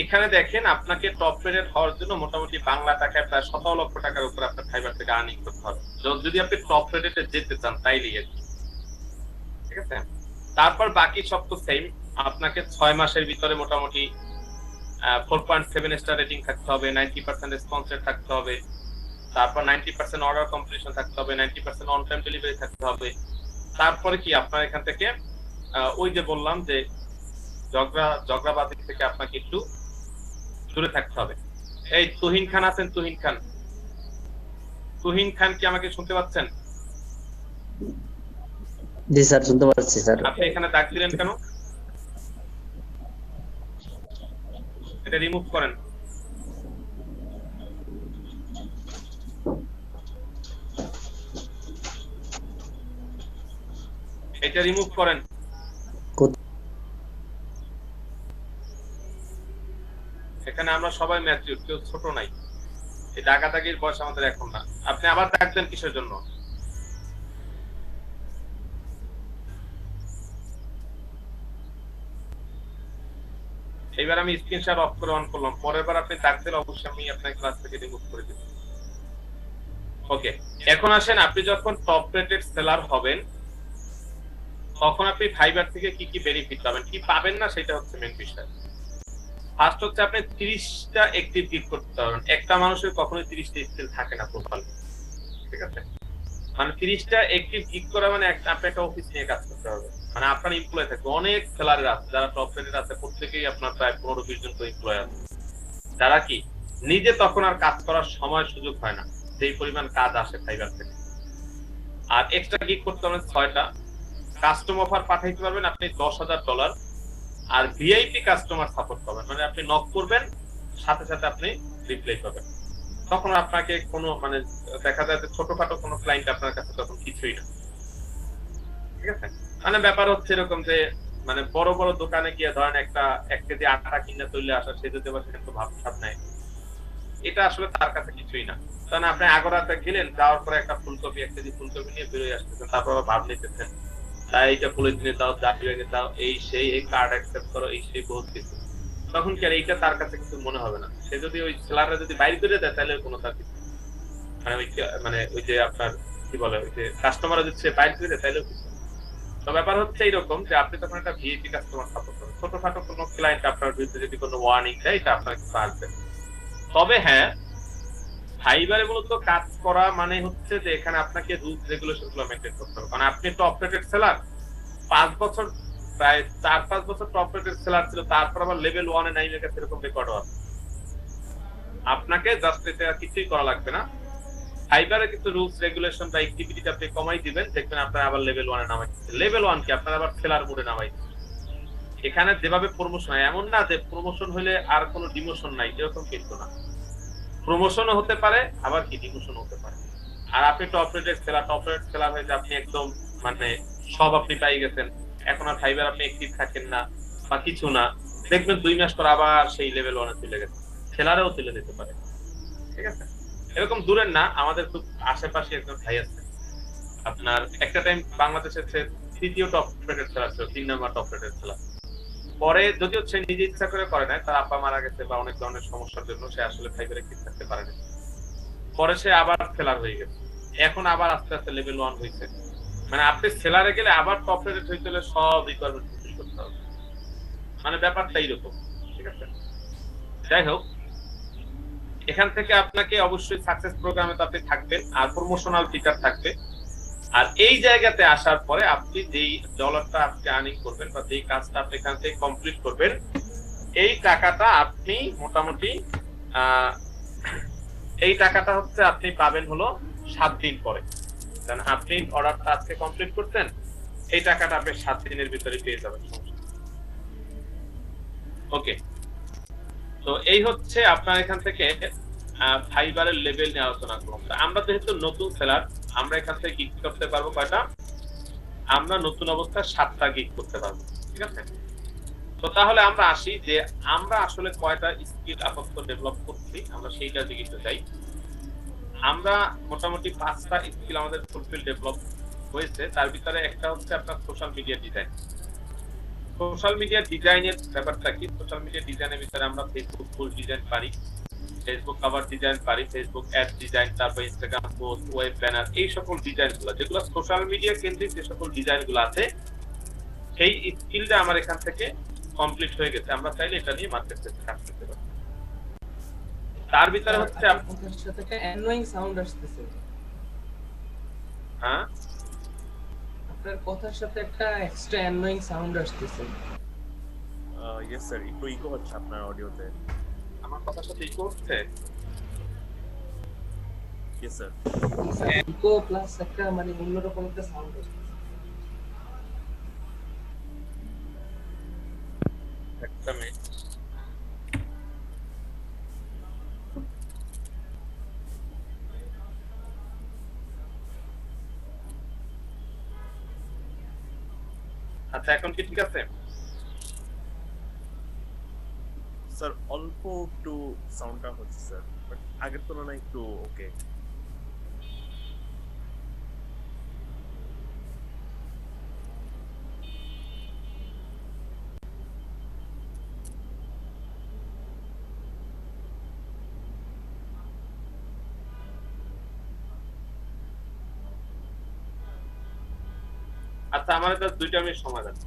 এখানে দেখেন আপনাকে টপ রেটেড হওয়ার জন্য মোটামুটি বাংলা টাকায় প্রায় 17 লক্ষ টাকার উপর আপনার ফাইবার থেকে আর্নিং করতে হবে যদি আপনি টপ রেটেডে যেতে চান, তাইলেই আর কি, ঠিক আছে। তারপর বাকি সব তো সেম, আপনাকে 6 মাসের ভিতরে মোটামুটি 4.7 স্টার রেটিং থাকতে হবে, 90% রেসপন্স রেট থাকতে হবে, তারপর 90% অর্ডার কমপ্লিশন থাকতে হবে, 90% অন টাইম ডেলিভারি থাকতে হবে। তারপরে কি আপনার এখান থেকে ওই যে বললাম যে জগরাবাদী থেকে আপনাকে একটু দূরে থাকতে হবে। এই তুহিন খান আছেন, তুহিন খান, তুহিন খান কি আমাকে শুনতে পাচ্ছেন? জি স্যার, শুনতে পাচ্ছি স্যার। আপনি এখানে ডাক দিলেন কেন? এটা রিমুভ করেন। এটা রিমুভ করেন। এখানে আমরা সবাই ম্যাচিউর, কেউ ছোট নাই। এই ডাকাতাগির বয়স আমাদের এখন না। আপনি আবার ডাকবেন কিসের জন্য? এইবার আমি স্ক্রিনশট অফ করে অন করলাম, পরের বার আপনি ডাক দিলে অবশ্যই আমি আপনার ক্লাস থেকে রিমুভ করে দেব। ওকে, এখন আসেন আপনি যখন টপ রেটেড সেলার হবেন তখন আপনি ফাইবার থেকে কি কি বেনিফিট পাবেন, কি পাবেন না সেটা হচ্ছে মেইন বিষয়। ফার্স্ট হচ্ছে আপনি 30টা অ্যাক্টিভ গিগ করতে পারবেন। একটা মানুষের কখনোই 30টা স্কিল থাকে না প্রোফাইলে, ঠিক আছে। মানে 30টা অ্যাক্টিভ গিগ করা মানে আপনি একটা অফিস নিয়ে কাজ করতে হবে, মানে আপনার এমপ্লয় থাকবে। অনেক সেলারের আছে যারা টপ রেটেড আছে, প্রত্যেকেই আপনার প্রায় 15-20 জন তো এমপ্লয় আছে, যারা কি নিজে তখন আর কাজ করার সময় সুযোগ হয় না, যেই পরিমাণ কাজ আসে ফাইবার থেকে। আর এক্সট্রা গিগ করতে পারবেন 6টা। কাস্টম অফার পাঠাইতে পারবেন আপনি $10,000। আর ভিআইপি কাস্টমার সাপোর্ট পাবেন, মানে আপনি নক করবেন সাথে সাথে আপনি রিপ্লাই পাবেন। তখন আপনাকে কোনো মানে দেখা যায় যে ছোটখাটো কোনো ক্লায়েন্ট আপনার কাছে তখন কিছুই না, ঠিক আছে। মানে ব্যাপার হচ্ছে এরকম যে মানে বড় বড় দোকানে গিয়ে ধরেন একটা 1 কেজি আটা কিনে চলে আসা, সে যদি আবার সেটা ভাব সাপ নেয়, এটা আসলে তার কাছে কিছুই না। কারণ আপনি আগরাতে গেলেন, যাওয়ার পরে একটা ফুলকপি 1 কেজি ফুলকপি নিয়ে বেরোয় আসতেছেন, তারপর আবার ভাব নিতেছেন, তাই এটা পলিথিনে দাও, জারি ব্যাগে দাও, এই সেই, এই কার্ড অ্যাকসেপ্ট করো, এই সেই বহুত কিছু। তখন কি আর এইটা তার কাছে কিছু মনে হবে না। সে যদি ওই সেলাররা যদি বাইরে করে দেয় তাহলে কোনো তার কিছু মানে ওই যে আপনার কি বলে ওই যে কাস্টমাররা যদি সে বাইরে করে দেয় তাহলেও কিছু। তো ব্যাপার হচ্ছে এইরকম যে আপনি তখন একটা ভিআইপি কাস্টমার সাপোর্ট করেন। ছোটখাটো কোনো ক্লায়েন্ট আপনার বিরুদ্ধে যদি কোনো ওয়ার্নিং দেয় এটা আপনার কিছু আসবে। তবে হ্যাঁ, ফাইবারে মূলত কাজ করা মানে হচ্ছে যে এখানে আপনাকে রুলস রেগুলেশন গুলো মেনটেন করতে হবে, কারণ আপনি টপ রেটেড সেলার 5 বছর, প্রায় 4-5 বছর টপ রেটেড সেলার ছিল, তারপর আবার লেভেল 1 এ নাইমে গেছে, এরকম রেকর্ডও আছে। আপনাকে জাস্ট এটা কিছুই করা লাগবে না, ফাইবারে কিছু রুলস রেগুলেশন বা অ্যাক্টিভিটিটা আপনি কমাই দিবেন, দেখবেন আপনার আবার লেভেল 1 এ নামাই দিচ্ছে। লেভেল 1 কি আপনার আবার সেলার মোডে নামাই দিচ্ছে। এখানে যেভাবে প্রমোশন হয়, এমন না যে প্রমোশন হলে আর কোনো ডিমোশন নাই, এরকম কিন্তু না। প্রমোশনও হতে পারে, আবার কি ডিমোশন হতে পারে। আর আপনি টপ রেটেড সেলার হয়ে যে আপনি একদম মানে সব আপনি পাই গেছেন, এখন আর ফাইবার আপনি অ্যাক্টিভ থাকেন না বা কিছু না, দেখবেন 2 মাস পর আবার সেই লেভেল 1 এ চলে গেছে, সেলারেও চলে যেতে পারে। ঠিক আছে, এরকম দূরের না, আমাদের খুব আশেপাশে একজন ভাই আছে, আপনার একটা টাইম বাংলাদেশের তৃতীয় টপ রেটেড সেলার ছিল, 3 নম্বর টপ রেটেড সেলার। পরে যদিও সে নিজে ইচ্ছা করে করে নাই, তার আব্বা মারা গেছে বা অনেক ধরনের সমস্যার জন্য সে আসলে ফাইবারে ঠিক থাকতে পারে না, পরে সে আবার সেলার হয়ে গেছে, এখন আবার আস্তে আস্তে লেভেল 1 হয়েছে। মানে আপনি সেলারে গেলে আবার টপ রেটেড হইতে হলে সব রিকোয়ারমেন্ট ফুলফিল করতে হবে, মানে ব্যাপারটা এইরকম। ঠিক আছে, যাই হোক, এখান থেকে আপনাকে অবশ্যই সাকসেস প্রোগ্রামে তো আপনি থাকবেন, আর প্রমোশনাল ফিচার থাকবে। আর এই জায়গাতে আসার পরে আপনি যেই ডলারটা আপনি আর্নিং করবেন বা যেই কাজটা আপনি এখান থেকে কমপ্লিট করবেন, এই টাকাটা আপনি মোটামুটি এই টাকাটা হচ্ছে আপনি পাবেন হলো 7 দিন পরে। কারণ আপনি অর্ডারটা আজকে কমপ্লিট করতেন, এই টাকাটা আপনি 7 দিনের ভিতরে পেয়ে যাবেন। ওকে, তো এই হচ্ছে আপনার এখান থেকে ফাইবারের লেভেল নিয়ে আলোচনা করলাম। আমরা যেহেতু নতুন সেলার, আমরা এখান থেকে গিগ করতে পারবো কয়টা? আমরা নতুন অবস্থায় 7টা গিগ করতে পারবো। ঠিক আছে, তো তাহলে আমরা আসি যে আমরা আসলে কয়টা স্কিল আপাতত ডেভেলপ করছি, আমরা সেইটা দিকে একটু যাই। আমরা মোটামুটি 5টা স্কিল আমাদের ফুলফিল ডেভেলপ হয়েছে, তার ভিতরে একটা হচ্ছে আপনার social media design. Social media ডিজাইনের ব্যাপারটা কি? সোশ্যাল মিডিয়া ডিজাইনের ভিতরে আমরা ফেসবুক ফুল ডিজাইন পারি, ফেসবুক কভার ডিজাইন পারি, ফেসবুক অ্যাড ডিজাইন, তারপর ইনস্টাগ্রাম পোস্ট, ওয়েব ব্যানার, এই সকল ডিজাইনগুলো যেগুলো সোশ্যাল মিডিয়া কেন্দ্রিক যে সকল ডিজাইনগুলো আছে, সেই স্কিলটা আমার এখান থেকে কমপ্লিট হয়ে গেছে। আমরা চাইলে এটা নিয়ে মার্কেট প্লেসে কাজ করতে পারি। তার ভিতরে হচ্ছে আপনার সাথে একটা অ্যানোয়িং সাউন্ড আসতেছে। হ্যাঁ, আপনার কথার সাথে একটা এক্সট্রা অ্যানোয়িং সাউন্ড আসতেছে। ইয়েস স্যার, একটু ইকো হচ্ছে আপনার অডিওতে। আমার কথার সাথে ইকো হচ্ছে। Yes sir. ইকো প্লাস একটা মানে অন্যরকম একটা সাউন্ড আসতেছে। একটা মিনিট। আচ্ছা, এখন কি ঠিক আছে? স্যার অল্প একটু সাউন্ডটা হচ্ছে স্যার, বাট আগের তুলনায় একটু ওকে। আচ্ছা, আমার জাস্ট 2টা মিনিট সময় দেন।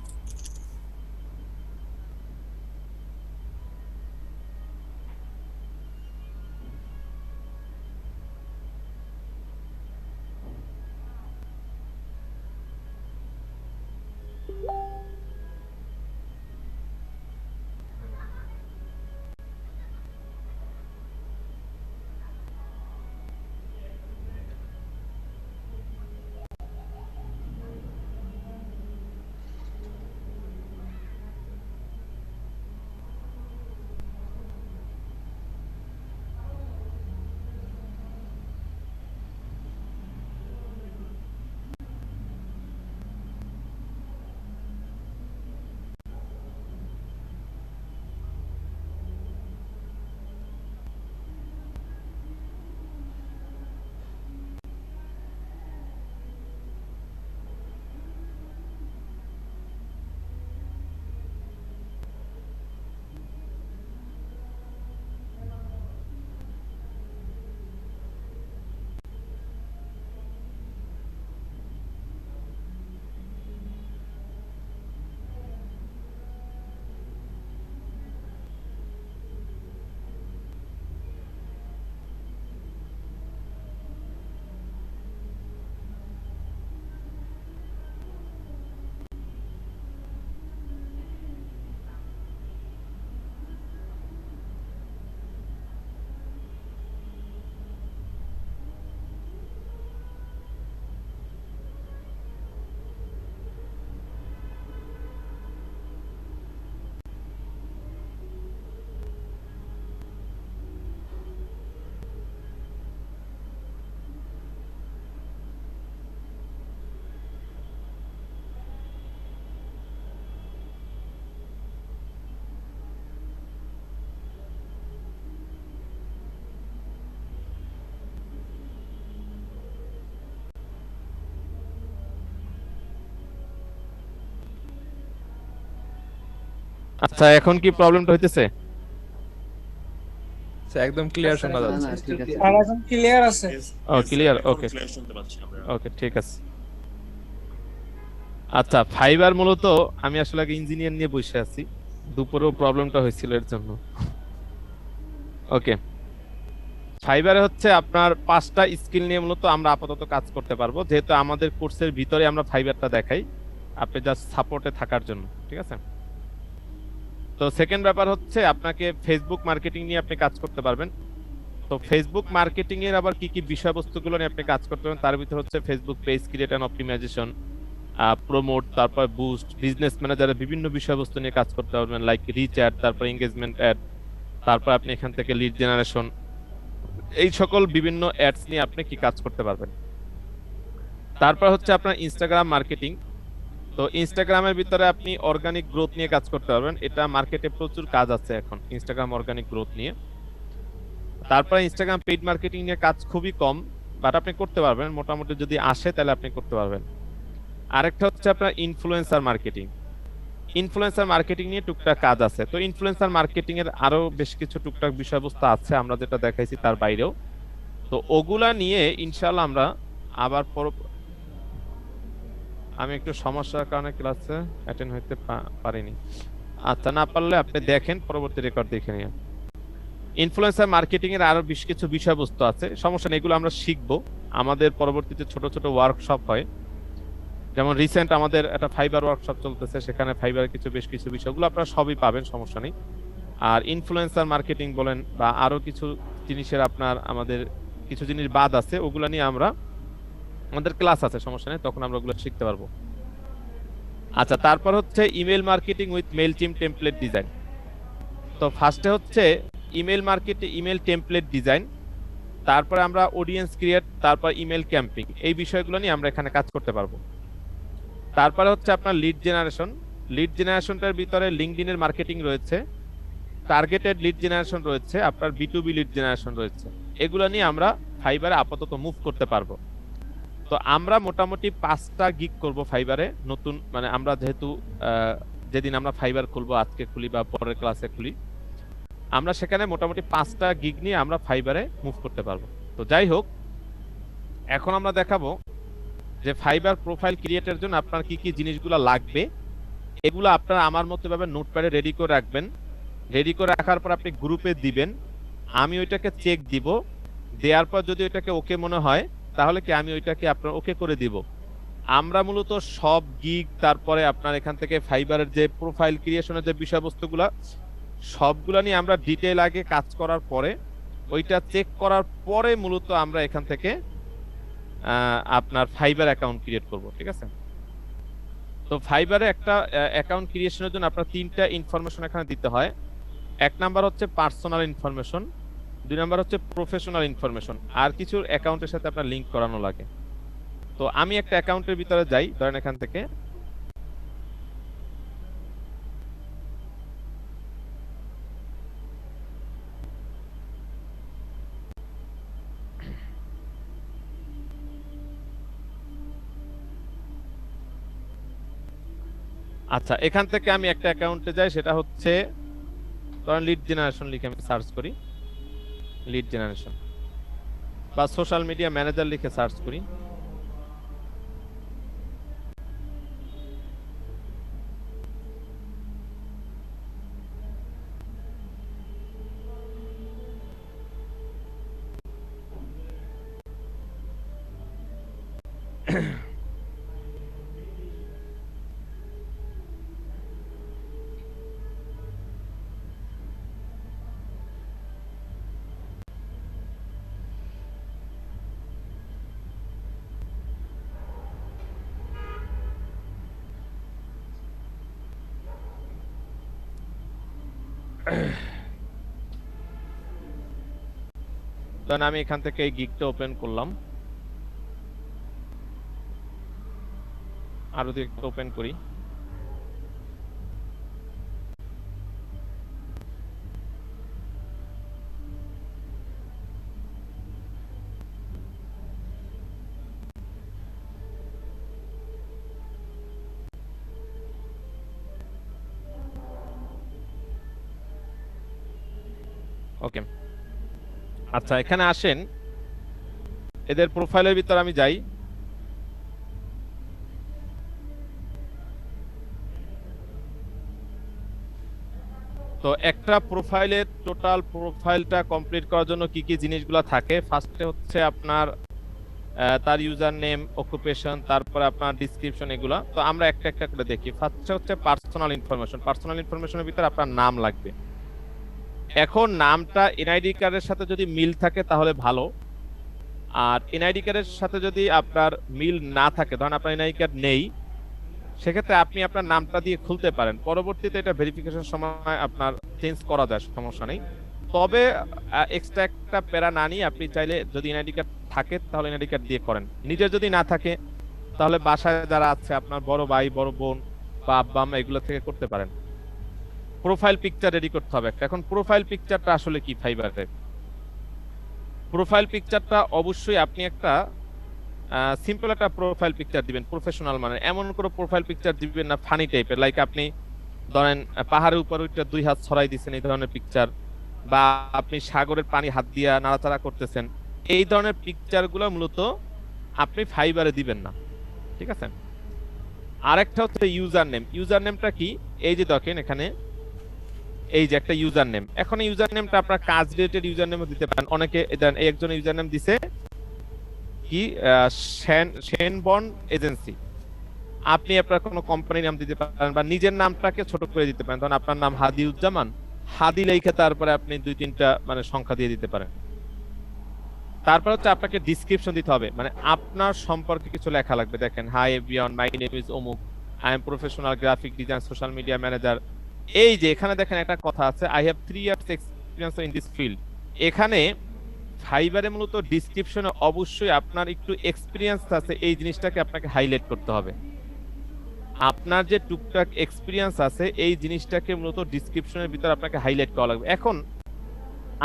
আচ্ছা এখন কি প্রবলেমটা হইতেছে? স্যার একদম ক্লিয়ার শোনা না যাচ্ছে। না ঠিক আছে আর এখন ক্লিয়ার আছে। ও ক্লিয়ার, এখন ওকে ক্লিয়ার শুনতে পাচ্ছি আমরা। ওকে ঠিক আছে। আচ্ছা ফাইবার মূলত আমি আসলে আগে ইঞ্জিনিয়ার নিয়ে বসে আছি, দুপুরেও প্রবলেমটা হয়েছিল এর জন্য। ওকে, ফাইবারে হচ্ছে আপনার 5টা স্কিল নিয়ে মূলত আমরা আপাতত কাজ করতে পারবো, যেহেতু আমাদের কোর্সের ভিতরে আমরা ফাইবারটা দেখাই, আপনি জাস্ট সাপোর্টে থাকার জন্য, ঠিক আছে? তো সেকেন্ড ব্যাপার হচ্ছে আপনাকে ফেসবুক মার্কেটিং নিয়ে আপনি কাজ করতে পারবেন। তো ফেসবুক মার্কেটিং এর আবার কি কি বিষয়বস্তুগুলো নিয়ে আপনি কাজ করতে পারবেন, তার ভিতরে হচ্ছে Facebook page create and optimisation, promote, তারপর বুস্ট, বিজনেস ম্যানেজারের বিভিন্ন বিষয়বস্তু নিয়ে কাজ করতে পারবেন, লাইক রিচ অ্যাড, তারপর এঙ্গেজমেন্ট অ্যাড, তারপর আপনি এখান থেকে লিড জেনারেশন, এই সকল বিভিন্ন অ্যাডস নিয়ে আপনি কি কাজ করতে পারবেন। তারপর হচ্ছে আপনার ইনস্টাগ্রাম মার্কেটিং। তো ইনস্টাগ্রামের ভিতরে আপনি অর্গানিক গ্রোথ নিয়ে কাজ করতে পারবেন, এটা মার্কেটে প্রচুর কাজ আছে এখন ইনস্টাগ্রাম অর্গানিক গ্রোথ নিয়ে। তারপরে ইনস্টাগ্রাম পেইড মার্কেটিং নিয়ে কাজ খুবই কম, বাট আপনি করতে পারবেন মোটামুটি, যদি আসে তাহলে আপনি করতে পারবেন। আরেকটা হচ্ছে আপনার ইনফ্লুয়েন্সার মার্কেটিং। ইনফ্লুয়েন্সার মার্কেটিং নিয়ে টুকটাক কাজ আছে। তো ইনফ্লুয়েন্সার মার্কেটিং এর আরো বেশ কিছু টুকটাক বিষয়বস্তু আছে আমরা যেটা দেখাইছি তার বাইরেও। তো ওগুলা নিয়ে ইনশাআল্লাহ আমরা আবার আমি একটু সমস্যার কারণে ক্লাসে অ্যাটেন্ড হইতে পারিনি। আচ্ছা না পারলে আপনি দেখেন, পরবর্তী রেকর্ড দেখে নিন। ইনফ্লুয়েন্সার মার্কেটিং এর আরো বেশ কিছু বিষয়বস্তু আছে, সমস্যা নেই, এগুলো আমরা শিখবো। আমাদের পরবর্তীতে ছোট ছোট ওয়ার্কশপ হয়, যেমন রিসেন্ট আমাদের একটা ফাইবার ওয়ার্কশপ চলতেছে, সেখানে ফাইবারের বেশ কিছু বিষয়গুলো আপনারা সবই পাবেন, সমস্যা নেই। আর ইনফ্লুয়েন্সার মার্কেটিং বলেন বা আরো কিছু জিনিসের আমাদের কিছু জিনিস বাদ আছে, ওগুলা নিয়ে আমাদের ক্লাস আছে, সমস্যা নেই, তখন আমরা ওগুলো শিখতে পারবো। আচ্ছা তারপর হচ্ছে email marketing with Mailchimp template design. তো ফার্স্টে হচ্ছে email marketing, email template design, তারপর আমরা অডিয়েন্স ক্রিয়েট, তারপর ইমেল ক্যাম্পিং, এই বিষয়গুলো নিয়ে আমরা এখানে কাজ করতে পারবো। তারপরে হচ্ছে আপনার লিড জেনারেশন। লিড জেনারেশনটার ভিতরে লিঙ্কডইনের মার্কেটিং রয়েছে, টার্গেটেড লিড জেনারেশন রয়েছে, আপনার B2B লিড জেনারেশন রয়েছে, এগুলো নিয়ে আমরা ফাইবারে আপাতত মুভ করতে পারবো। তো আমরা মোটামুটি 5টা গিগ করব ফাইবারে নতুন, মানে আমরা যেহেতু যেদিন আমরা ফাইবার খুলবো, আজকে খুলি বা পরের ক্লাসে খুলি, আমরা সেখানে মোটামুটি 5টা গিগ নিয়ে আমরা ফাইবারে মুভ করতে পারবো। তো যাই হোক, এখন আমরা দেখাবো যে ফাইবার প্রোফাইল ক্রিয়েটের জন্য আপনার কি কি জিনিসগুলো লাগবে, এগুলো আপনারা আমার মতো ভাবে নোটপ্যাডে রেডি করে রাখবেন। রেডি করে রাখার পর আপনি গ্রুপে দিবেন, আমি ওইটাকে চেক দিব, দেওয়ার পর যদি ওইটাকে ওকে মনে হয় তাহলে কি আমি ওইটাকে আপনার ওকে করে দিব। আমরা মূলত সব গিগ, তারপরে আপনার এখান থেকে ফাইবারের যে প্রোফাইল ক্রিয়েশনের যে বিষয়বস্তুগুলা, সবগুলা নিয়ে আমরা ডিটেইল আগে কাজ করার পরে, ওইটা চেক করার পরে মূলত আমরা এখান থেকে আপনার ফাইবার অ্যাকাউন্ট ক্রিয়েট করব, ঠিক আছে? তো ফাইবারে একটা অ্যাকাউন্ট ক্রিয়েশনের জন্য আপনার 3টা ইনফরমেশন এখানে দিতে হয়। 1 নাম্বার হচ্ছে পার্সোনাল ইনফরমেশন, 2 নাম্বার হচ্ছে প্রফেশনাল ইনফরমেশন, আর কিছু অ্যাকাউন্টের সাথে আপনার লিংক করানো লাগে। তো আমি একটা অ্যাকাউন্টের ভিতরে যাই, ধরেন এখান থেকে আচ্ছা এখান থেকে আমি একটা অ্যাকাউন্টে যাই, সেটা হচ্ছে ধরেন লিড জেনারেশন লিখে আমি সার্চ করি, লিড জেনারেশন, বা সোশ্যাল মিডিয়া ম্যানেজার লিখে সার্চ করি। ধরেন আমি এখান থেকে এই গিগটা ওপেন করলাম, আরো একটা ওপেন করি। ওকে, আচ্ছা এখানে আসেন, এদের প্রোফাইলের ভিতর আমি যাই। তো একটা প্রোফাইলের টোটাল প্রোফাইলটা কমপ্লিট করার জন্য কি কি জিনিসগুলো থাকে, ফার্স্টে হচ্ছে আপনার তার ইউজার নেম, অকুপেশন, তারপরে আপনার ডিসক্রিপশন, এগুলা। তো আমরা একটা একটা করে দেখি। ফার্স্টে হচ্ছে পার্সোনাল ইনফরমেশন। পার্সোনাল ইনফরমেশনের ভিতরে আপনার নাম লাগবে। এখন নামটা এনআইডি কার্ডের সাথে যদি মিল থাকে তাহলে ভালো, আর এনআইডি কার্ডের সাথে যদি আপনার মিল না থাকে, ধরেন আপনার এনআইডি কার্ড নেই, সেক্ষেত্রে আপনি আপনার নামটা দিয়ে খুলতে পারেন, পরবর্তীতে এটা ভেরিফিকেশন সময় আপনার চেঞ্জ করা যায়, সমস্যা নেই। তবে এক্সট্রা একটা প্যারা না নিয়ে আপনি চাইলে যদি এনআইডি কার্ড থাকে তাহলে এনআইডি কার্ড দিয়ে করেন। নিজের যদি না থাকে তাহলে বাসায় যারা আছে আপনার বড় ভাই, বড় বোন বা আব্বা আম্মা, এগুলো থেকে করতে পারেন। প্রোফাইল পিকচার রেডি করতে হবে একটা। এখন প্রোফাইল পিকচারটা আসলে কি ফাইবারে? প্রোফাইল পিকচারটা অবশ্যই আপনি একটা সিম্পল একটা প্রোফাইল পিকচার দিবেন, প্রফেশনাল মানে। এমন কোনো প্রোফাইল পিকচার দিবেন না ফানি টাইপের, লাইক আপনি ধরেন পাহাড়ের উপর ওইটা 2 হাত ছড়াই দিচ্ছেন, এই ধরনের পিকচার, বা আপনি সাগরের পানি হাত দিয়া নাড়াচাড়া করতেছেন, এই ধরনের পিকচারগুলো মূলত আপনি ফাইবারে দিবেন না, ঠিক আছে? আরেকটা হচ্ছে ইউজার নেম। ইউজার নেমটা কি? এই যে দেখেন এখানে এই যে একটা ইউজার নেম। এখন এই ইউজার নেমটা আপনার কাজ রিলেটেড ইউজার নেমও দিতে পারেন। অনেকে এই একজন ইউজার নেম দিছে কি শেনবন এজেন্সি। আপনি আপনার কোনো কোম্পানির নাম দিতে পারেন, বা নিজের নামটাকে ছোট করে দিতে পারেন। তখন আপনার নাম হাদিউজ্জামান, হাদি লেখে তারপরে আপনি 2-3টা মানে সংখ্যা দিয়ে দিতে পারেন। তারপর হচ্ছে আপনাকে ডিসক্রিপশন দিতে হবে, মানে আপনার সম্পর্কে কিছু লেখা লাগবে। দেখেন, hi everyone, my name is অমুক, I am professional graphic design social media manager. এই যে এখানে দেখেন একটা কথা আছে, I have 3 years experience in this field. এখানে ফাইবারে মূলত ডিসক্রিপশনে অবশ্যই আপনার একটু এক্সপিরিয়েন্স আছে, এই জিনিসটাকে আপনাকে হাইলাইট করতে হবে। আপনার যে টুকটাক এক্সপিরিয়েন্স আছে এই জিনিসটাকে মূলত ডিসক্রিপশনের ভিতর আপনাকে হাইলাইট করা লাগবে। এখন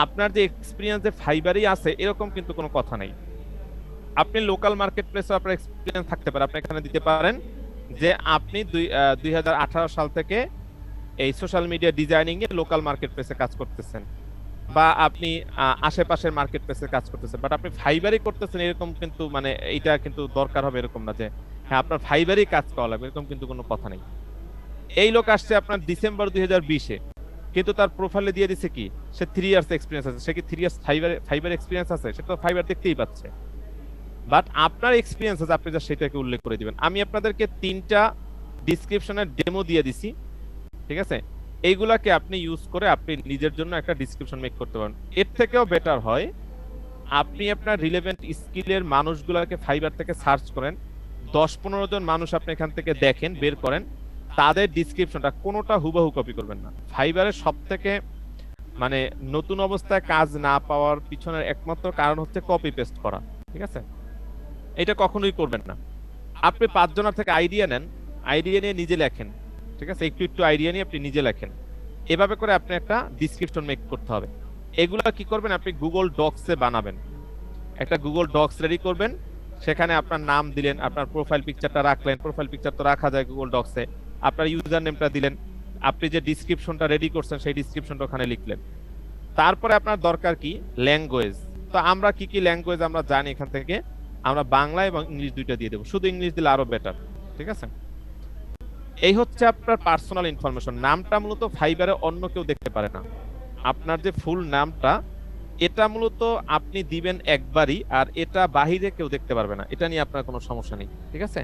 আপনার যে এক্সপিরিয়েন্স যে ফাইবারেই আছে এরকম কিন্তু কোনো কথা নেই। আপনি লোকাল মার্কেট প্লেসে আপনার এক্সপিরিয়েন্স থাকতে পারে, আপনি এখানে দিতে পারেন যে আপনি 2018 সাল থেকে এই সোশ্যাল মিডিয়া ডিজাইনিং এ লোকাল মার্কেট প্লেসে কাজ করতেছেন, বা আপনি আশেপাশের মার্কেট প্লেসে কাজ করতেছেন, বাট আপনি ফাইবারই করতেছেন এরকম কিন্তু মানে এইটা কিন্তু দরকার হবে এরকম না যে হ্যাঁ আপনার ফাইবারই কাজ করা লাগবে, এরকম কিন্তু কোনো কথা নেই। এই লোক আসছে আপনার ডিসেম্বর 2020-এ, কিন্তু তার প্রোফাইলে দিয়ে দিছে কি সে 3 ইয়ার্স এক্সপিরিয়েন্স আছে। সে কি 3 ইয়ার্স ফাইবার এক্সপিরিয়েন্স আছে? সে তো ফাইবার দেখতেই পাচ্ছে, বাট আপনার এক্সপিরিয়েন্স আছে, আপনি যা সেটাকে উল্লেখ করে দিবেন। আমি আপনাদেরকে 3টা ডিসক্রিপশনের ডেমো দিয়ে দিছি, ঠিক আছে? এইগুলাকে আপনি ইউজ করে আপনি নিজের জন্য একটা ডিসক্রিপশন মেক করতে পারেন। এর থেকেও বেটার হয় আপনি আপনার রিলেভেন্ট স্কিলের মানুষগুলোকে ফাইবার থেকে সার্চ করেন, 10-15 জন মানুষ আপনি এখান থেকে দেখেন, বের করেন, তাদের ডিসক্রিপশনটা কোনোটা হুবহু কপি করবেন না। ফাইবারের সব থেকে মানে নতুন অবস্থায় কাজ না পাওয়ার পিছনের একমাত্র কারণ হচ্ছে কপি পেস্ট করা, ঠিক আছে? এটা কখনোই করবেন না। আপনি 5 জনের থেকে আইডিয়া নেন, আইডিয়া নিয়ে নিজে লেখেন, ঠিক আছে? একটু আইডিয়া নিয়ে আপনি নিজে লেখেন। এভাবে করে আপনি একটা ডিসক্রিপশন মেক করতে হবে। এগুলা কি করবেন? আপনি গুগল ডক্সে বানাবেন, একটা গুগল ডক্স রেডি করবেন, সেখানে আপনার নাম দিলেন, আপনার প্রোফাইল পিকচারটা রাখলেন, প্রোফাইল পিকচার তো রাখা যায় গুগল ডক্সে, আপনার ইউজার নেমটা দিলেন, আপনি যে ডিসক্রিপশনটা রেডি করছেন সেই ডিসক্রিপশনটা ওখানে লিখলেন। তারপরে আপনার দরকার কি? ল্যাঙ্গুয়েজ। তো আমরা কি কি ল্যাঙ্গুয়েজ আমরা জানি এখান থেকে, আমরা বাংলা এবং ইংলিশ দুইটা দিয়ে দেবো, শুধু ইংলিশ দিলে আরো বেটার, ঠিক আছে? এই হচ্ছে আপনার পার্সোনাল ইনফরমেশন। নামটা মূলত ফাইবারে অন্য কেউ দেখতে পারে না। আপনার যে ফুল নামটা এটা মূলত আপনি দিবেন একবারই, আর এটা বাহিরে কেউ দেখতে পারবে না। এটা নিয়ে আপনার কোনো সমস্যা নেই, ঠিক আছে?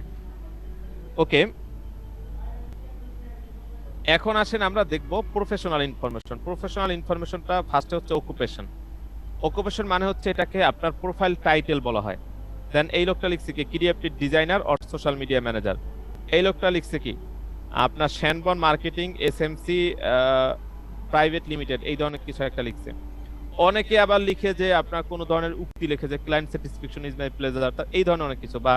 ওকে, এখন আসেন আমরা দেখব প্রফেশনাল ইনফরমেশন। প্রফেশনাল ইনফরমেশনটা ফার্স্টে হচ্ছে অকুপেশন। অকুপেশন মানে হচ্ছে এটাকে আপনার প্রোফাইল টাইটেল বলা হয়। দেন এই লোকটা লিখছে কি creative designer or social media manager. এই লোকটা লিখছে কি আপনার শ্যানবন মার্কেটিং এসএমসি প্রাইভেট লিমিটেড, এই ধরনের কিছু একটা লিখছে। অনেকে আবার লিখে যে আপনার কোনো ধরনের উক্তি লিখে যে client satisfaction is my pleasure, এই ধরনের অনেক কিছু। বা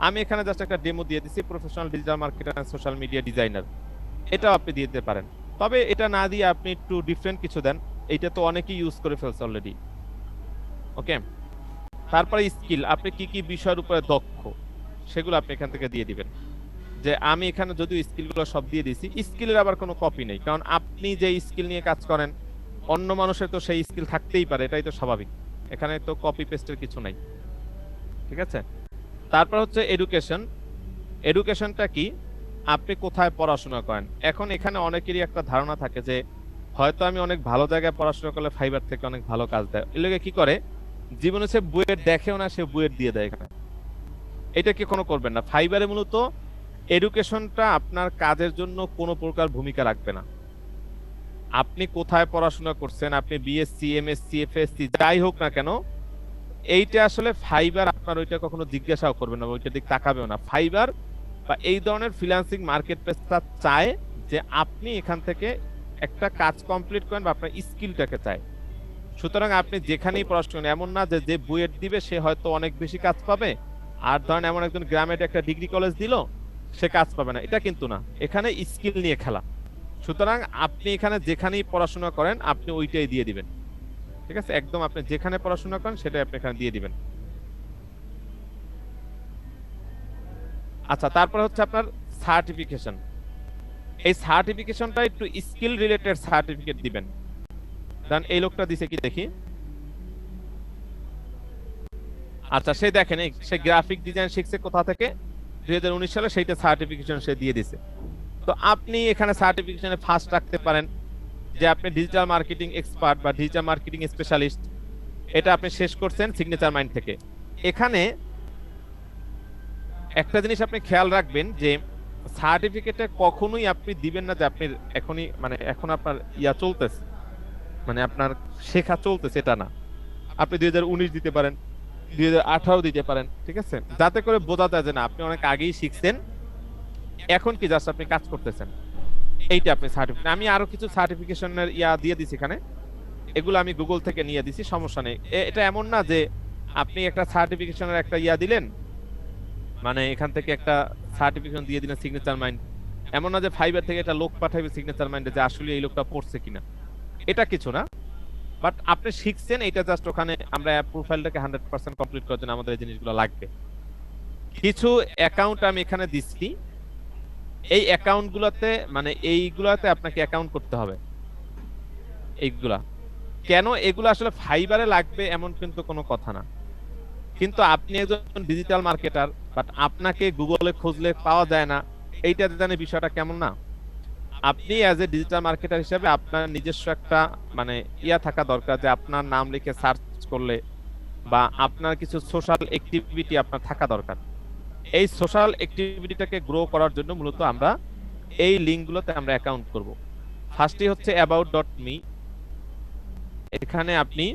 আমি এখানে জাস্ট একটা ডেমো দিয়ে দিছি, professional digital marketer and social media designer, এটাও আপনি দিতে পারেন। তবে এটা না দিয়ে আপনি একটু ডিফারেন্ট কিছু দেন, এইটা তো অনেকেই ইউজ করে ফেলছে অলরেডি। ওকে, তারপরে স্কিল, আপনি কি কি বিষয়ের উপরে দক্ষ সেগুলো আপনি এখান থেকে দিয়ে দিবেন। যে আমি এখানে যদিও স্কিলগুলো সব দিয়ে দিছি, স্কিলের আবার কোনো কপি নেই, কারণ আপনি যে স্কিল নিয়ে কাজ করেন অন্য মানুষের তো সেই স্কিল থাকতেই পারে, এটাই তো স্বাভাবিক, এখানে তো কপি পেস্টের কিছু নাই। ঠিক আছে, তারপর হচ্ছে এডুকেশন। এডুকেশনটা কি, আপনি কোথায় পড়াশোনা করেন। এখন এখানে অনেকেরই একটা ধারণা থাকে যে হয়তো আমি অনেক ভালো জায়গায় পড়াশোনা করলে ফাইবার থেকে অনেক ভালো কাজ দেয়, এর লোকে কি করে জীবনে সে বুয়েট দেখেও না, সে বুয়েট দিয়ে দেয় এখানে। এটা কি কোনো করবেন না। ফাইবারে মূলত এডুকেশনটা আপনার কাজের জন্য কোনো প্রকার ভূমিকা রাখবে না। আপনি কোথায় পড়াশোনা করছেন, আপনি বিএসসি, এমএসসি, এফএসসি যাই হোক না কেন, এইটা আসলে ফাইবার আপনার ওইটা কখনো জিজ্ঞাসাও করবে না, ওইটার দিক তাকাবেও না। ফাইবার বা এই ধরনের ফ্রিল্যান্সিং মার্কেট প্লেসটা চায় যে আপনি এখান থেকে একটা কাজ কমপ্লিট করেন বা আপনার স্কিলটাকে চায়। সুতরাং আপনি যেখানেই পড়াশোনা করেন, এমন না যে যে বুয়েট দিবে সে হয়তো অনেক বেশি কাজ পাবে, আর ধরেন এমন একজন গ্রামের একটা ডিগ্রি কলেজ দিল সে কাজ পাবে না, এটা কিন্তু না। এখানে স্কিল নিয়ে খেলা। সুতরাং আপনি এখানে যেখানেই পড়াশোনা করেন আপনি ওইটাই দিয়ে দিবেন। ঠিক আছে, একদম আপনি যেখানে পড়াশোনা করেন সেটাই আপনি এখানে দিয়ে দিবেন। আচ্ছা, তারপর হচ্ছে আপনার সার্টিফিকেশন। এই সার্টিফিকেশনটা একটু স্কিল রিলেটেড সার্টিফিকেট দিবেন। কারণ এই লোকটা দিছে কি দেখি, আচ্ছা সে দেখেন সে গ্রাফিক ডিজাইন শিখছে কোথা থেকে, 2019 সালে সেইটা সার্টিফিকেশন সে দিয়ে দিছে। তো আপনি এখানে সার্টিফিকেশনে ফার্স্ট রাখতে পারেন যে আপনি ডিজিটাল মার্কেটিং এক্সপার্ট বা ডিজিটাল মার্কেটিং স্পেশালিস্ট, এটা আপনি শেষ করছেন সিগনেচার মাইন্ড থেকে। এখানে একটা জিনিস আপনি খেয়াল রাখবেন যে সার্টিফিকেটে কখনোই আপনি দিবেন না যে আপনি এখনই মানে এখন আপনার ইয়া চলতেছে, মানে আপনার শেখা চলতেছে, এটা না। আপনি 2019 দিতে পারেন, 2018 দিতে পারেন, ঠিক আছে, যাতে করে বোঝা যায় যে না আপনি অনেক আগেই শিখছেন, এখন কি জাস্ট আপনি কাজ করতেছেন। এইটা আপনি সার্টিফিকেট। আমি আরো কিছু সার্টিফিকেশনের ইয়া দিয়ে দিছি এখানে, এগুলো আমি গুগল থেকে নিয়ে দিছি, সমস্যা নেই। এটা এমন না যে আপনি একটা সার্টিফিকেশনের একটা ইয়া দিলেন, মানে এখান থেকে একটা সার্টিফিকেশন দিয়ে দিলেন সিগনেচার মাইন্ড, এমন না যে ফাইবার থেকে একটা লোক পাঠাবে সিগনেচার মাইন্ডে যে আসলে এই লোকটা পড়ছে কিনা, এটা কিছু না। বাট আপনি শিখছেন, এটা জাস্ট ওখানে আমরা প্রোফাইলটাকে 100% কমপ্লিট করার জন্য আমাদের এই জিনিসগুলো লাগবে। কিছু অ্যাকাউন্ট আমি এখানে দিচ্ছি, এই অ্যাকাউন্টগুলোতে মানে এইগুলাতে আপনাকে অ্যাকাউন্ট করতে হবে। এইগুলা কেন, এগুলো আসলে ফাইবারে লাগবে এমন কিন্তু কোনো কথা না, কিন্তু আপনি একজন ডিজিটাল মার্কেটার, বাট আপনাকে গুগলে খুঁজলে পাওয়া যায় না, এইটা জানে বিষয়টা কেমন না। আপনি অ্যাজ এ ডিজিটাল মার্কেটার হিসেবে আপনার নিজস্ব একটা মানে ইয়া থাকা দরকার, যে আপনার নাম লিখে সার্চ করলে বা আপনার কিছু সোশ্যাল অ্যাক্টিভিটি আপনার থাকা দরকার। এই সোশ্যাল অ্যাক্টিভিটিটাকে গ্রো করার জন্য মূলত আমরা এই লিঙ্কগুলোতে আমরা অ্যাকাউন্ট করব। ফার্স্টই হচ্ছে about.me, এখানে আপনি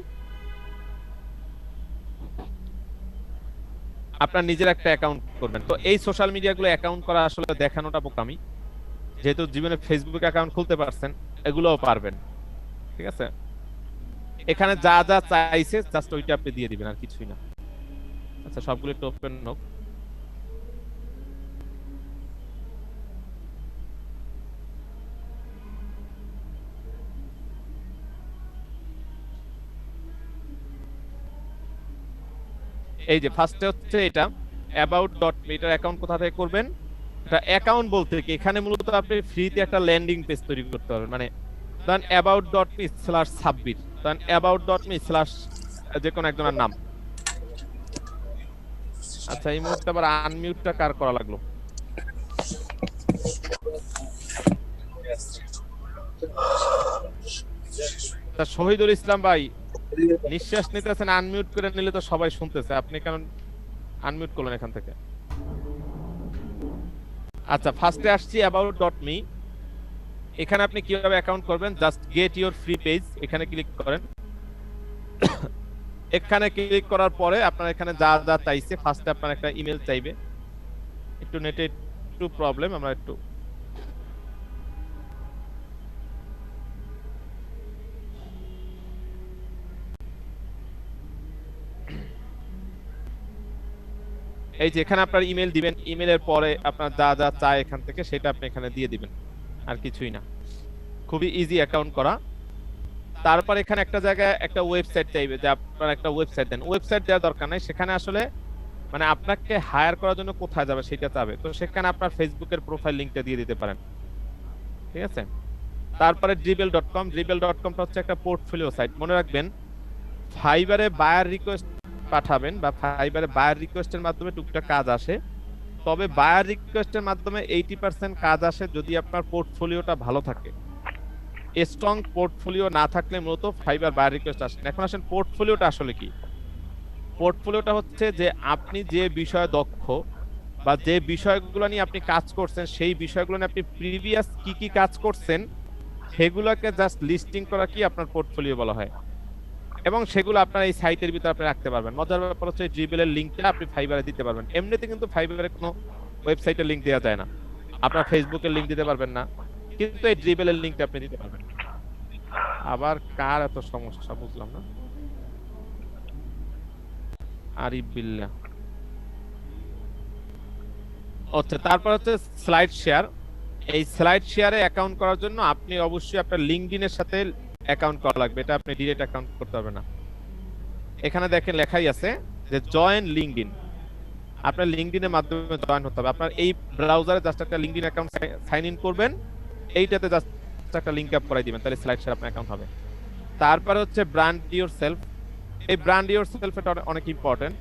আপনার নিজের একটা অ্যাকাউন্ট করবেন। তো এই সোশ্যাল মিডিয়াগুলো অ্যাকাউন্ট করা আসলে দেখানোটা বোকামি, যেহেতু জীবনে ফেসবুক অ্যাকাউন্ট খুলতে পারছেন, এগুলোও পারবেন। ঠিক আছে, এখানে যা যা চাইছে জাস্ট ওইটা আপনি দিয়ে দিবেন, আর কিছুই না। আচ্ছা, সবগুলো একটু ওপেন হোক। এই যে ফার্স্টে হচ্ছে এটা about.me, এটার অ্যাকাউন্ট কোথা থেকে করবেন। এটা অ্যাকাউন্ট বলতে কি, এখানে মূলত আপনি ফ্রিতে একটা ল্যান্ডিং পেজ তৈরি করতে পারবেন, মানে ধরেন about.me/সাব্বির, ধরেন about.me/ যে কোনো একজনের নাম। আচ্ছা, এই মুহূর্তে আবার আনমিউটটা কার করা লাগলো? শহীদুল ইসলাম ভাই নিঃশ্বাস নিতেছেন, আনমিউট করে নিলে তো সবাই শুনতেছে, আপনি কেন আনমিউট করলেন এখান থেকে? আচ্ছা, ফার্স্টে আসছি about.me, এখানে আপনি কিভাবে অ্যাকাউন্ট করবেন, just get your free page, এখানে ক্লিক করেন। এখানে ক্লিক করার পরে আপনার এখানে যা যা চাইছে, ফার্স্টে আপনার একটা ইমেল চাইবে, একটু নেটে একটু প্রবলেম, আমরা একটু এই যে এখানে আপনার ইমেল দিবেন, ইমেলের পরে আপনার যা যা চায় এখান থেকে সেটা আপনি এখানে দিয়ে দিবেন, আর কিছুই না। খুবই ইজি অ্যাকাউন্ট করা। তারপর এখানে একটা জায়গায় একটা ওয়েবসাইট চাইবে, যে আপনার একটা ওয়েবসাইট দেন। ওয়েবসাইট দেওয়ার দরকার নাই, সেখানে আসলে মানে আপনাকে হায়ার করার জন্য কোথায় যাবে সেটা চাবে, তো সেখানে আপনার ফেসবুকের প্রোফাইল লিংকটা দিয়ে দিতে পারেন। ঠিক আছে, তারপরে dribble.comটা হচ্ছে একটা পোর্টফোলিও সাইট। মনে রাখবেন ফাইবারে বায়ার রিকোয়েস্ট পাঠাবেন বা ফাইবারে বায়ার রিকোয়েস্টের মাধ্যমে টুকটাক কাজ আসে, তবে বায়ার রিকোয়েস্টের মাধ্যমে 80% কাজ আসে যদি আপনার পোর্টফোলিওটা ভালো থাকে। স্ট্রং পোর্টফোলিও না থাকলে মূলত ফাইবার বায়ার রিকোয়েস্ট আসে না। এখন আসেন পোর্টফোলিওটা আসলে কি। পোর্টফোলিওটা হচ্ছে যে আপনি যে বিষয়ে দক্ষ বা যে বিষয়গুলো নিয়ে আপনি কাজ করছেন, সেই বিষয়গুলো নিয়ে আপনি প্রিভিয়াস কি কি কাজ করছেন সেগুলোকে জাস্ট লিস্টিং করা কি আপনার পোর্টফোলিও বলা হয়, এবং সেগুলো আপনার এই সাইটের ভিতরে আপনি রাখতে পারবেন। মজার ব্যাপার হচ্ছে ড্রিবেলের লিঙ্কটা আপনি ফাইবারে দিতে পারবেন। এমনিতে কিন্তু ফাইবারে কোনো ওয়েবসাইটের লিঙ্ক দেওয়া যায় না, আপনার ফেসবুকের লিঙ্ক দিতে পারবেন না, কিন্তু এই ড্রিবেলের লিঙ্কটা আপনি দিতে পারবেন। আবার কার এত সমস্যা বুঝলাম না। আরিফ বিল্লাহ। আচ্ছা, তারপর হচ্ছে স্লাইড শেয়ার। এই স্লাইড শেয়ারে অ্যাকাউন্ট করার জন্য আপনি অবশ্যই আপনার লিঙ্কডইনের সাথে অ্যাকাউন্ট করা লাগবে। এটা আপনি ডিরেক্ট অ্যাকাউন্ট করতে হবে না। এখানে দেখেন লেখাই আছে যে জয়েন লিঙ্কডইন। আপনার লিঙ্কডইনের মাধ্যমে জয়েন হতে হবে। আপনার এই ব্রাউজারে জাস্ট একটা লিঙ্কডইন অ্যাকাউন্ট সাইন ইন করবেন, এইটাতে জাস্ট একটা লিঙ্ক আপ করাই দিবেন, তাহলে স্লাইড শেয়ার আপনার অ্যাকাউন্ট হবে। তারপর হচ্ছে ব্র্যান্ড ইওর সেলফ। এই ব্র্যান্ড ইওর সেলফ এটা অনেক ইম্পর্টেন্ট।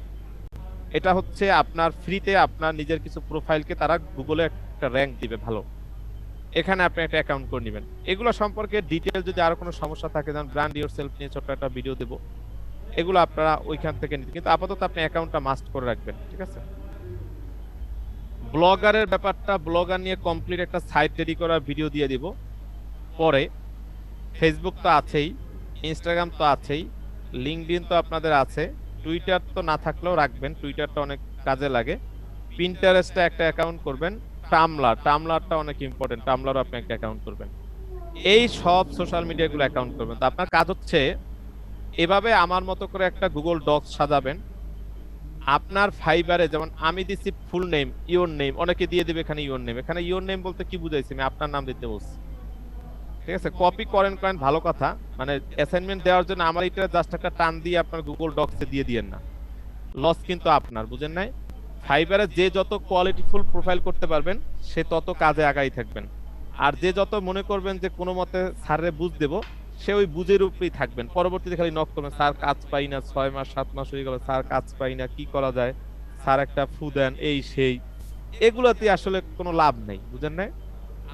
এটা হচ্ছে আপনার ফ্রিতে আপনার নিজের কিছু প্রোফাইলকে তারা গুগলে একটা র্যাঙ্ক দিবে ভালো, এখানে আপনি একটা অ্যাকাউন্ট করে নেবেন। এগুলো সম্পর্কে ডিটেইল যদি আরো কোনো সমস্যা থাকে, যেমন ব্র্যান্ড ইওর সেলফ নিয়ে ছোট একটা ভিডিও দেব, এগুলো আপনারা ওইখান থেকে নিতে, কিন্তু আপাতত আপনি অ্যাকাউন্টটা মাস্ট করে রাখবেন, ঠিক আছে। ব্লগারের ব্যাপারটা, ব্লগার নিয়ে কমপ্লিট একটা সাইট রেডি করার ভিডিও দিয়ে দিব পরে। ফেসবুক তো আছেই, ইনস্টাগ্রাম তো আছেই, লিঙ্কডইন তো আপনাদের আছে, টুইটার তো না থাকলেও রাখবেন, টুইটারটা অনেক কাজে লাগে। পিন্টারেস্টে একটা অ্যাকাউন্ট করবেন। টামলারটা অনেক ইম্পর্টেন্ট, টামলারও আপনি একটা অ্যাকাউন্ট করবেন। এই সব সোশ্যাল মিডিয়াগুলো অ্যাকাউন্ট করবেন। তো আপনার কাজ হচ্ছে এভাবে আমার মতো করে একটা গুগল ডক্স সাজাবেন। আপনার ফাইবারে যেমন আমি দিচ্ছি ফুল নেম, ইওর নেম, অনেকে দিয়ে দেবে এখানে ইওর নেম। এখানে ইওর নেম বলতে কি বুঝাইছি, আমি আপনার নাম দিতে বলছি, ঠিক আছে। কপি করেন ভালো কথা, মানে অ্যাসাইনমেন্ট দেওয়ার জন্য আমার এটা জাস্ট একটা টান দিয়ে আপনার গুগল ডক্সে দিয়ে দিয়েন না, লস কিন্তু আপনার, বুঝেন নাই। ফাইবারে যে যত কোয়ালিটিফুল প্রোফাইল করতে পারবেন সে তত কাজে আগাই থাকবেন। আর যে যত মনে করবেন যে কোনো মতে স্যারে বুঝ দেব, সে ওই বুঝের উপরেই থাকবেন। পরবর্তীতে খালি নক করবেন, স্যার কাজ পাই না, 6 মাস 7 মাস হয়ে গেল, স্যার কাজ পাই না, কি করা যায়, স্যার একটা ফু দেন, এই সেই। এগুলোতে আসলে কোনো লাভ নেই, বুঝেন নাই।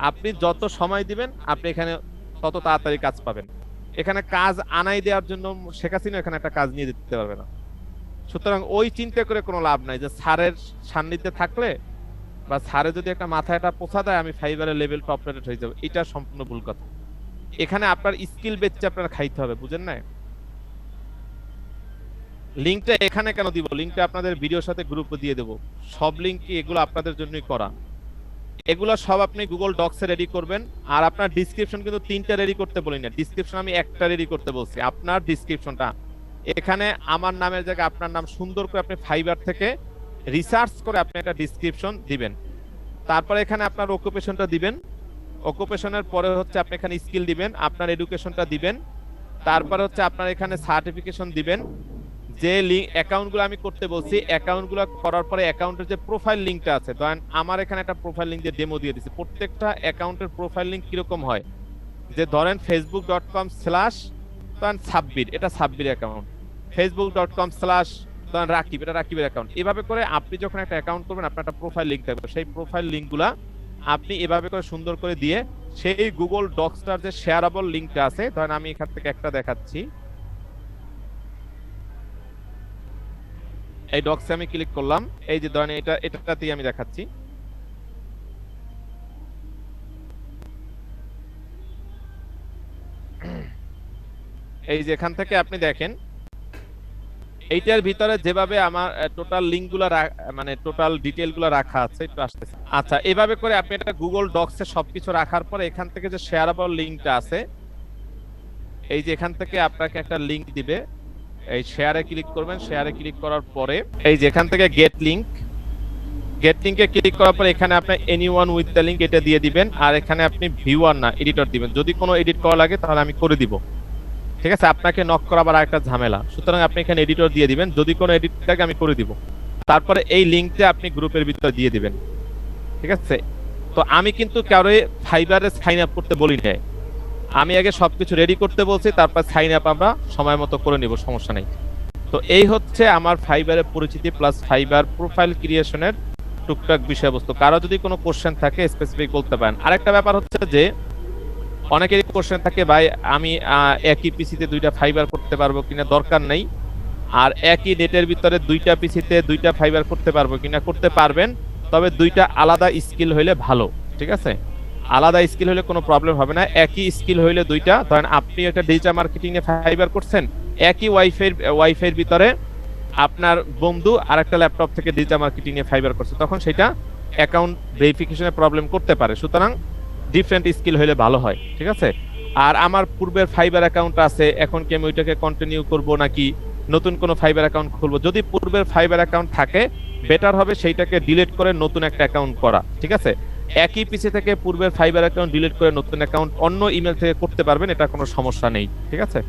আপনি যত সময় দিবেন আপনি এখানে তত তাড়াতাড়ি কাজ পাবেন। এখানে কাজ আনাই দেওয়ার জন্য শেখ হাসিনা এখানে একটা কাজ নিয়ে দিতে পারবে না। সুতরাং ওই চিন্তা করে কোনো লাভ নাই যে স্যারের সান্নিধ্যে থাকলে বা স্যারে যদি একটা মাথায় একটা পোছা দেয় আমি ফাইবারের লেভেল টপ রেটেড হয়ে যাবে, এটা সম্পূর্ণ ভুল কথা। এখানে আপনার স্কিল বেচে আপনার খাইতে হবে, বুঝেন না। লিঙ্কটা এখানে কেন দিব, লিঙ্কটা আপনাদের ভিডিওর সাথে গ্রুপে দিয়ে দেবো। সব লিঙ্ক এগুলো আপনাদের জন্যই করা, এগুলো সব আপনি গুগল ডক্সে রেডি করবেন। আর আপনার ডিসক্রিপশন কিন্তু 3টা রেডি করতে বলি না, ডিসক্রিপশন আমি একটা রেডি করতে বলছি। আপনার ডিসক্রিপশনটা এখানে আমার নামের জায়গায় আপনার নাম সুন্দর করে আপনি ফাইবার থেকে রিসার্চ করে আপনি একটা ডিসক্রিপশন দিবেন। তারপরে এখানে আপনার অকুপেশনটা দিবেন, অকুপেশনের পরে হচ্ছে আপনি এখানে স্কিল দিবেন, আপনার এডুকেশনটা দিবেন, তারপরে হচ্ছে আপনার এখানে সার্টিফিকেশন দিবেন। যে অ্যাকাউন্টগুলো আমি করতে বলছি, অ্যাকাউন্টগুলো করার পরে অ্যাকাউন্টের যে প্রোফাইল লিঙ্কটা আছে, ধরেন আমার এখানে একটা প্রোফাইল লিঙ্ক দিয়ে ডেমো দিয়ে দিচ্ছি। প্রত্যেকটা অ্যাকাউন্টের প্রোফাইল লিঙ্ক কিরকম হয়, যে ধরেন facebook.com/সাব্বির, এটা সাব্বির অ্যাকাউন্ট, facebook.com/রাকিব, এটা রাকিবের অ্যাকাউন্ট। এভাবে করে আপনি যখন একটা অ্যাকাউন্ট করবেন আপনার একটা প্রোফাইল লিঙ্ক থাকবে, সেই প্রোফাইল লিঙ্কগুলা আপনি এভাবে করে সুন্দর করে দিয়ে সেই গুগল ডক্সটার যে শেয়ারেবল লিঙ্কটা আছে, ধরেন আমি এখান থেকে একটা দেখাচ্ছি, এই ডক্সে আমি ক্লিক করলাম, এই যে ধরেন এটাতেই আমি দেখাচ্ছি। এই যে এখান থেকে আপনি দেখেন এইটার ভিতরে যেভাবে আমার টোটাল লিঙ্কগুলো মানে টোটাল ডিটেইলগুলো রাখা আছে, একটু আসতেছে। আচ্ছা, এভাবে করে আপনি এটা গুগল ডক্সে সবকিছু রাখার পরে এখান থেকে যে শেয়ারেবল লিঙ্কটা আছে, এই যে এখান থেকে আপনাকে একটা লিঙ্ক দিবে, এই শেয়ারে ক্লিক করবেন। শেয়ারে ক্লিক করার পরে এই যে এখান থেকে গেট লিঙ্কে ক্লিক করার পরে এখানে আপনি এনিওয়ান উইথ দ্য লিঙ্ক এটা দিয়ে দিবেন। আর এখানে আপনি ভিউয়ার না এডিটর দিবেন, যদি কোনো এডিট করা লাগে তাহলে আমি করে দিব, ঠিক আছে। আপনাকে নক করা আবার একটা ঝামেলা, সুতরাং আপনি এখানে এডিটর দিয়ে দিবেন, যদি কোনো এডিট থাকে আমি করে দিব। তারপরে এই লিঙ্কটা আপনি গ্রুপের ভিতরে দিয়ে দিবেন, ঠিক আছে। তো আমি কিন্তু কারোই ফাইবারে সাইন আপ করতে বলি না, আমি আগে সবকিছু রেডি করতে বলছি, তারপর সাইন আপ আমরা সময় মতো করে নিব, সমস্যা নেই। তো এই হচ্ছে আমার ফাইবারের পরিচিতি প্লাস ফাইবার প্রোফাইল ক্রিয়েশনের টুকটাক বিষয়বস্তু। কারো যদি কোনো কোশ্চেন থাকে স্পেসিফিক বলতে পারেন। আরেকটা ব্যাপার হচ্ছে যে অনেকেরই কোশ্চেন থাকে, ভাই আমি একই পিসিতে দুইটা ফাইবার করতে পারবো কিনা, দরকার নেই। আর একই নেটের ভিতরে দুইটা পিসিতে দুইটা ফাইবার করতে পারবো কিনা, করতে পারবেন, তবে দুইটা আলাদা স্কিল হইলে ভালো, ঠিক আছে? আলাদা স্কিল হলে কোনো প্রবলেম হবে না। একই স্কিল হইলে দুইটা, ধরেন আপনি একটা ডিজিটাল মার্কেটিং এ ফাইবার করছেন, একই ওয়াইফাইয়ের ভিতরে আপনার বন্ধু আরেকটা ল্যাপটপ থেকে ডিজিটাল মার্কেটিং এ ফাইবার করছে, তখন সেটা অ্যাকাউন্ট ভেরিফিকেশনে প্রবলেম করতে পারে। সুতরাং ডিফারেন্ট স্কিল হইলে ভালো হয়, ঠিক আছে? আর আমার পূর্বের ফাইবার অ্যাকাউন্ট আছে, এখন কি আমি ওইটাকে কন্টিনিউ করব নাকি নতুন কোনো ফাইবার অ্যাকাউন্ট খুলবো? যদি পূর্বের ফাইবার অ্যাকাউন্ট থাকে বেটার হবে সেইটাকে ডিলিট করে নতুন একটা অ্যাকাউন্ট করা, ঠিক আছে? একই পিসি থেকে পূর্বের ফাইবার অ্যাকাউন্ট ডিলিট করে নতুন অ্যাকাউন্ট অন্য ইমেল থেকে করতে পারবেন, এটা কোনো সমস্যা নেই, ঠিক আছে?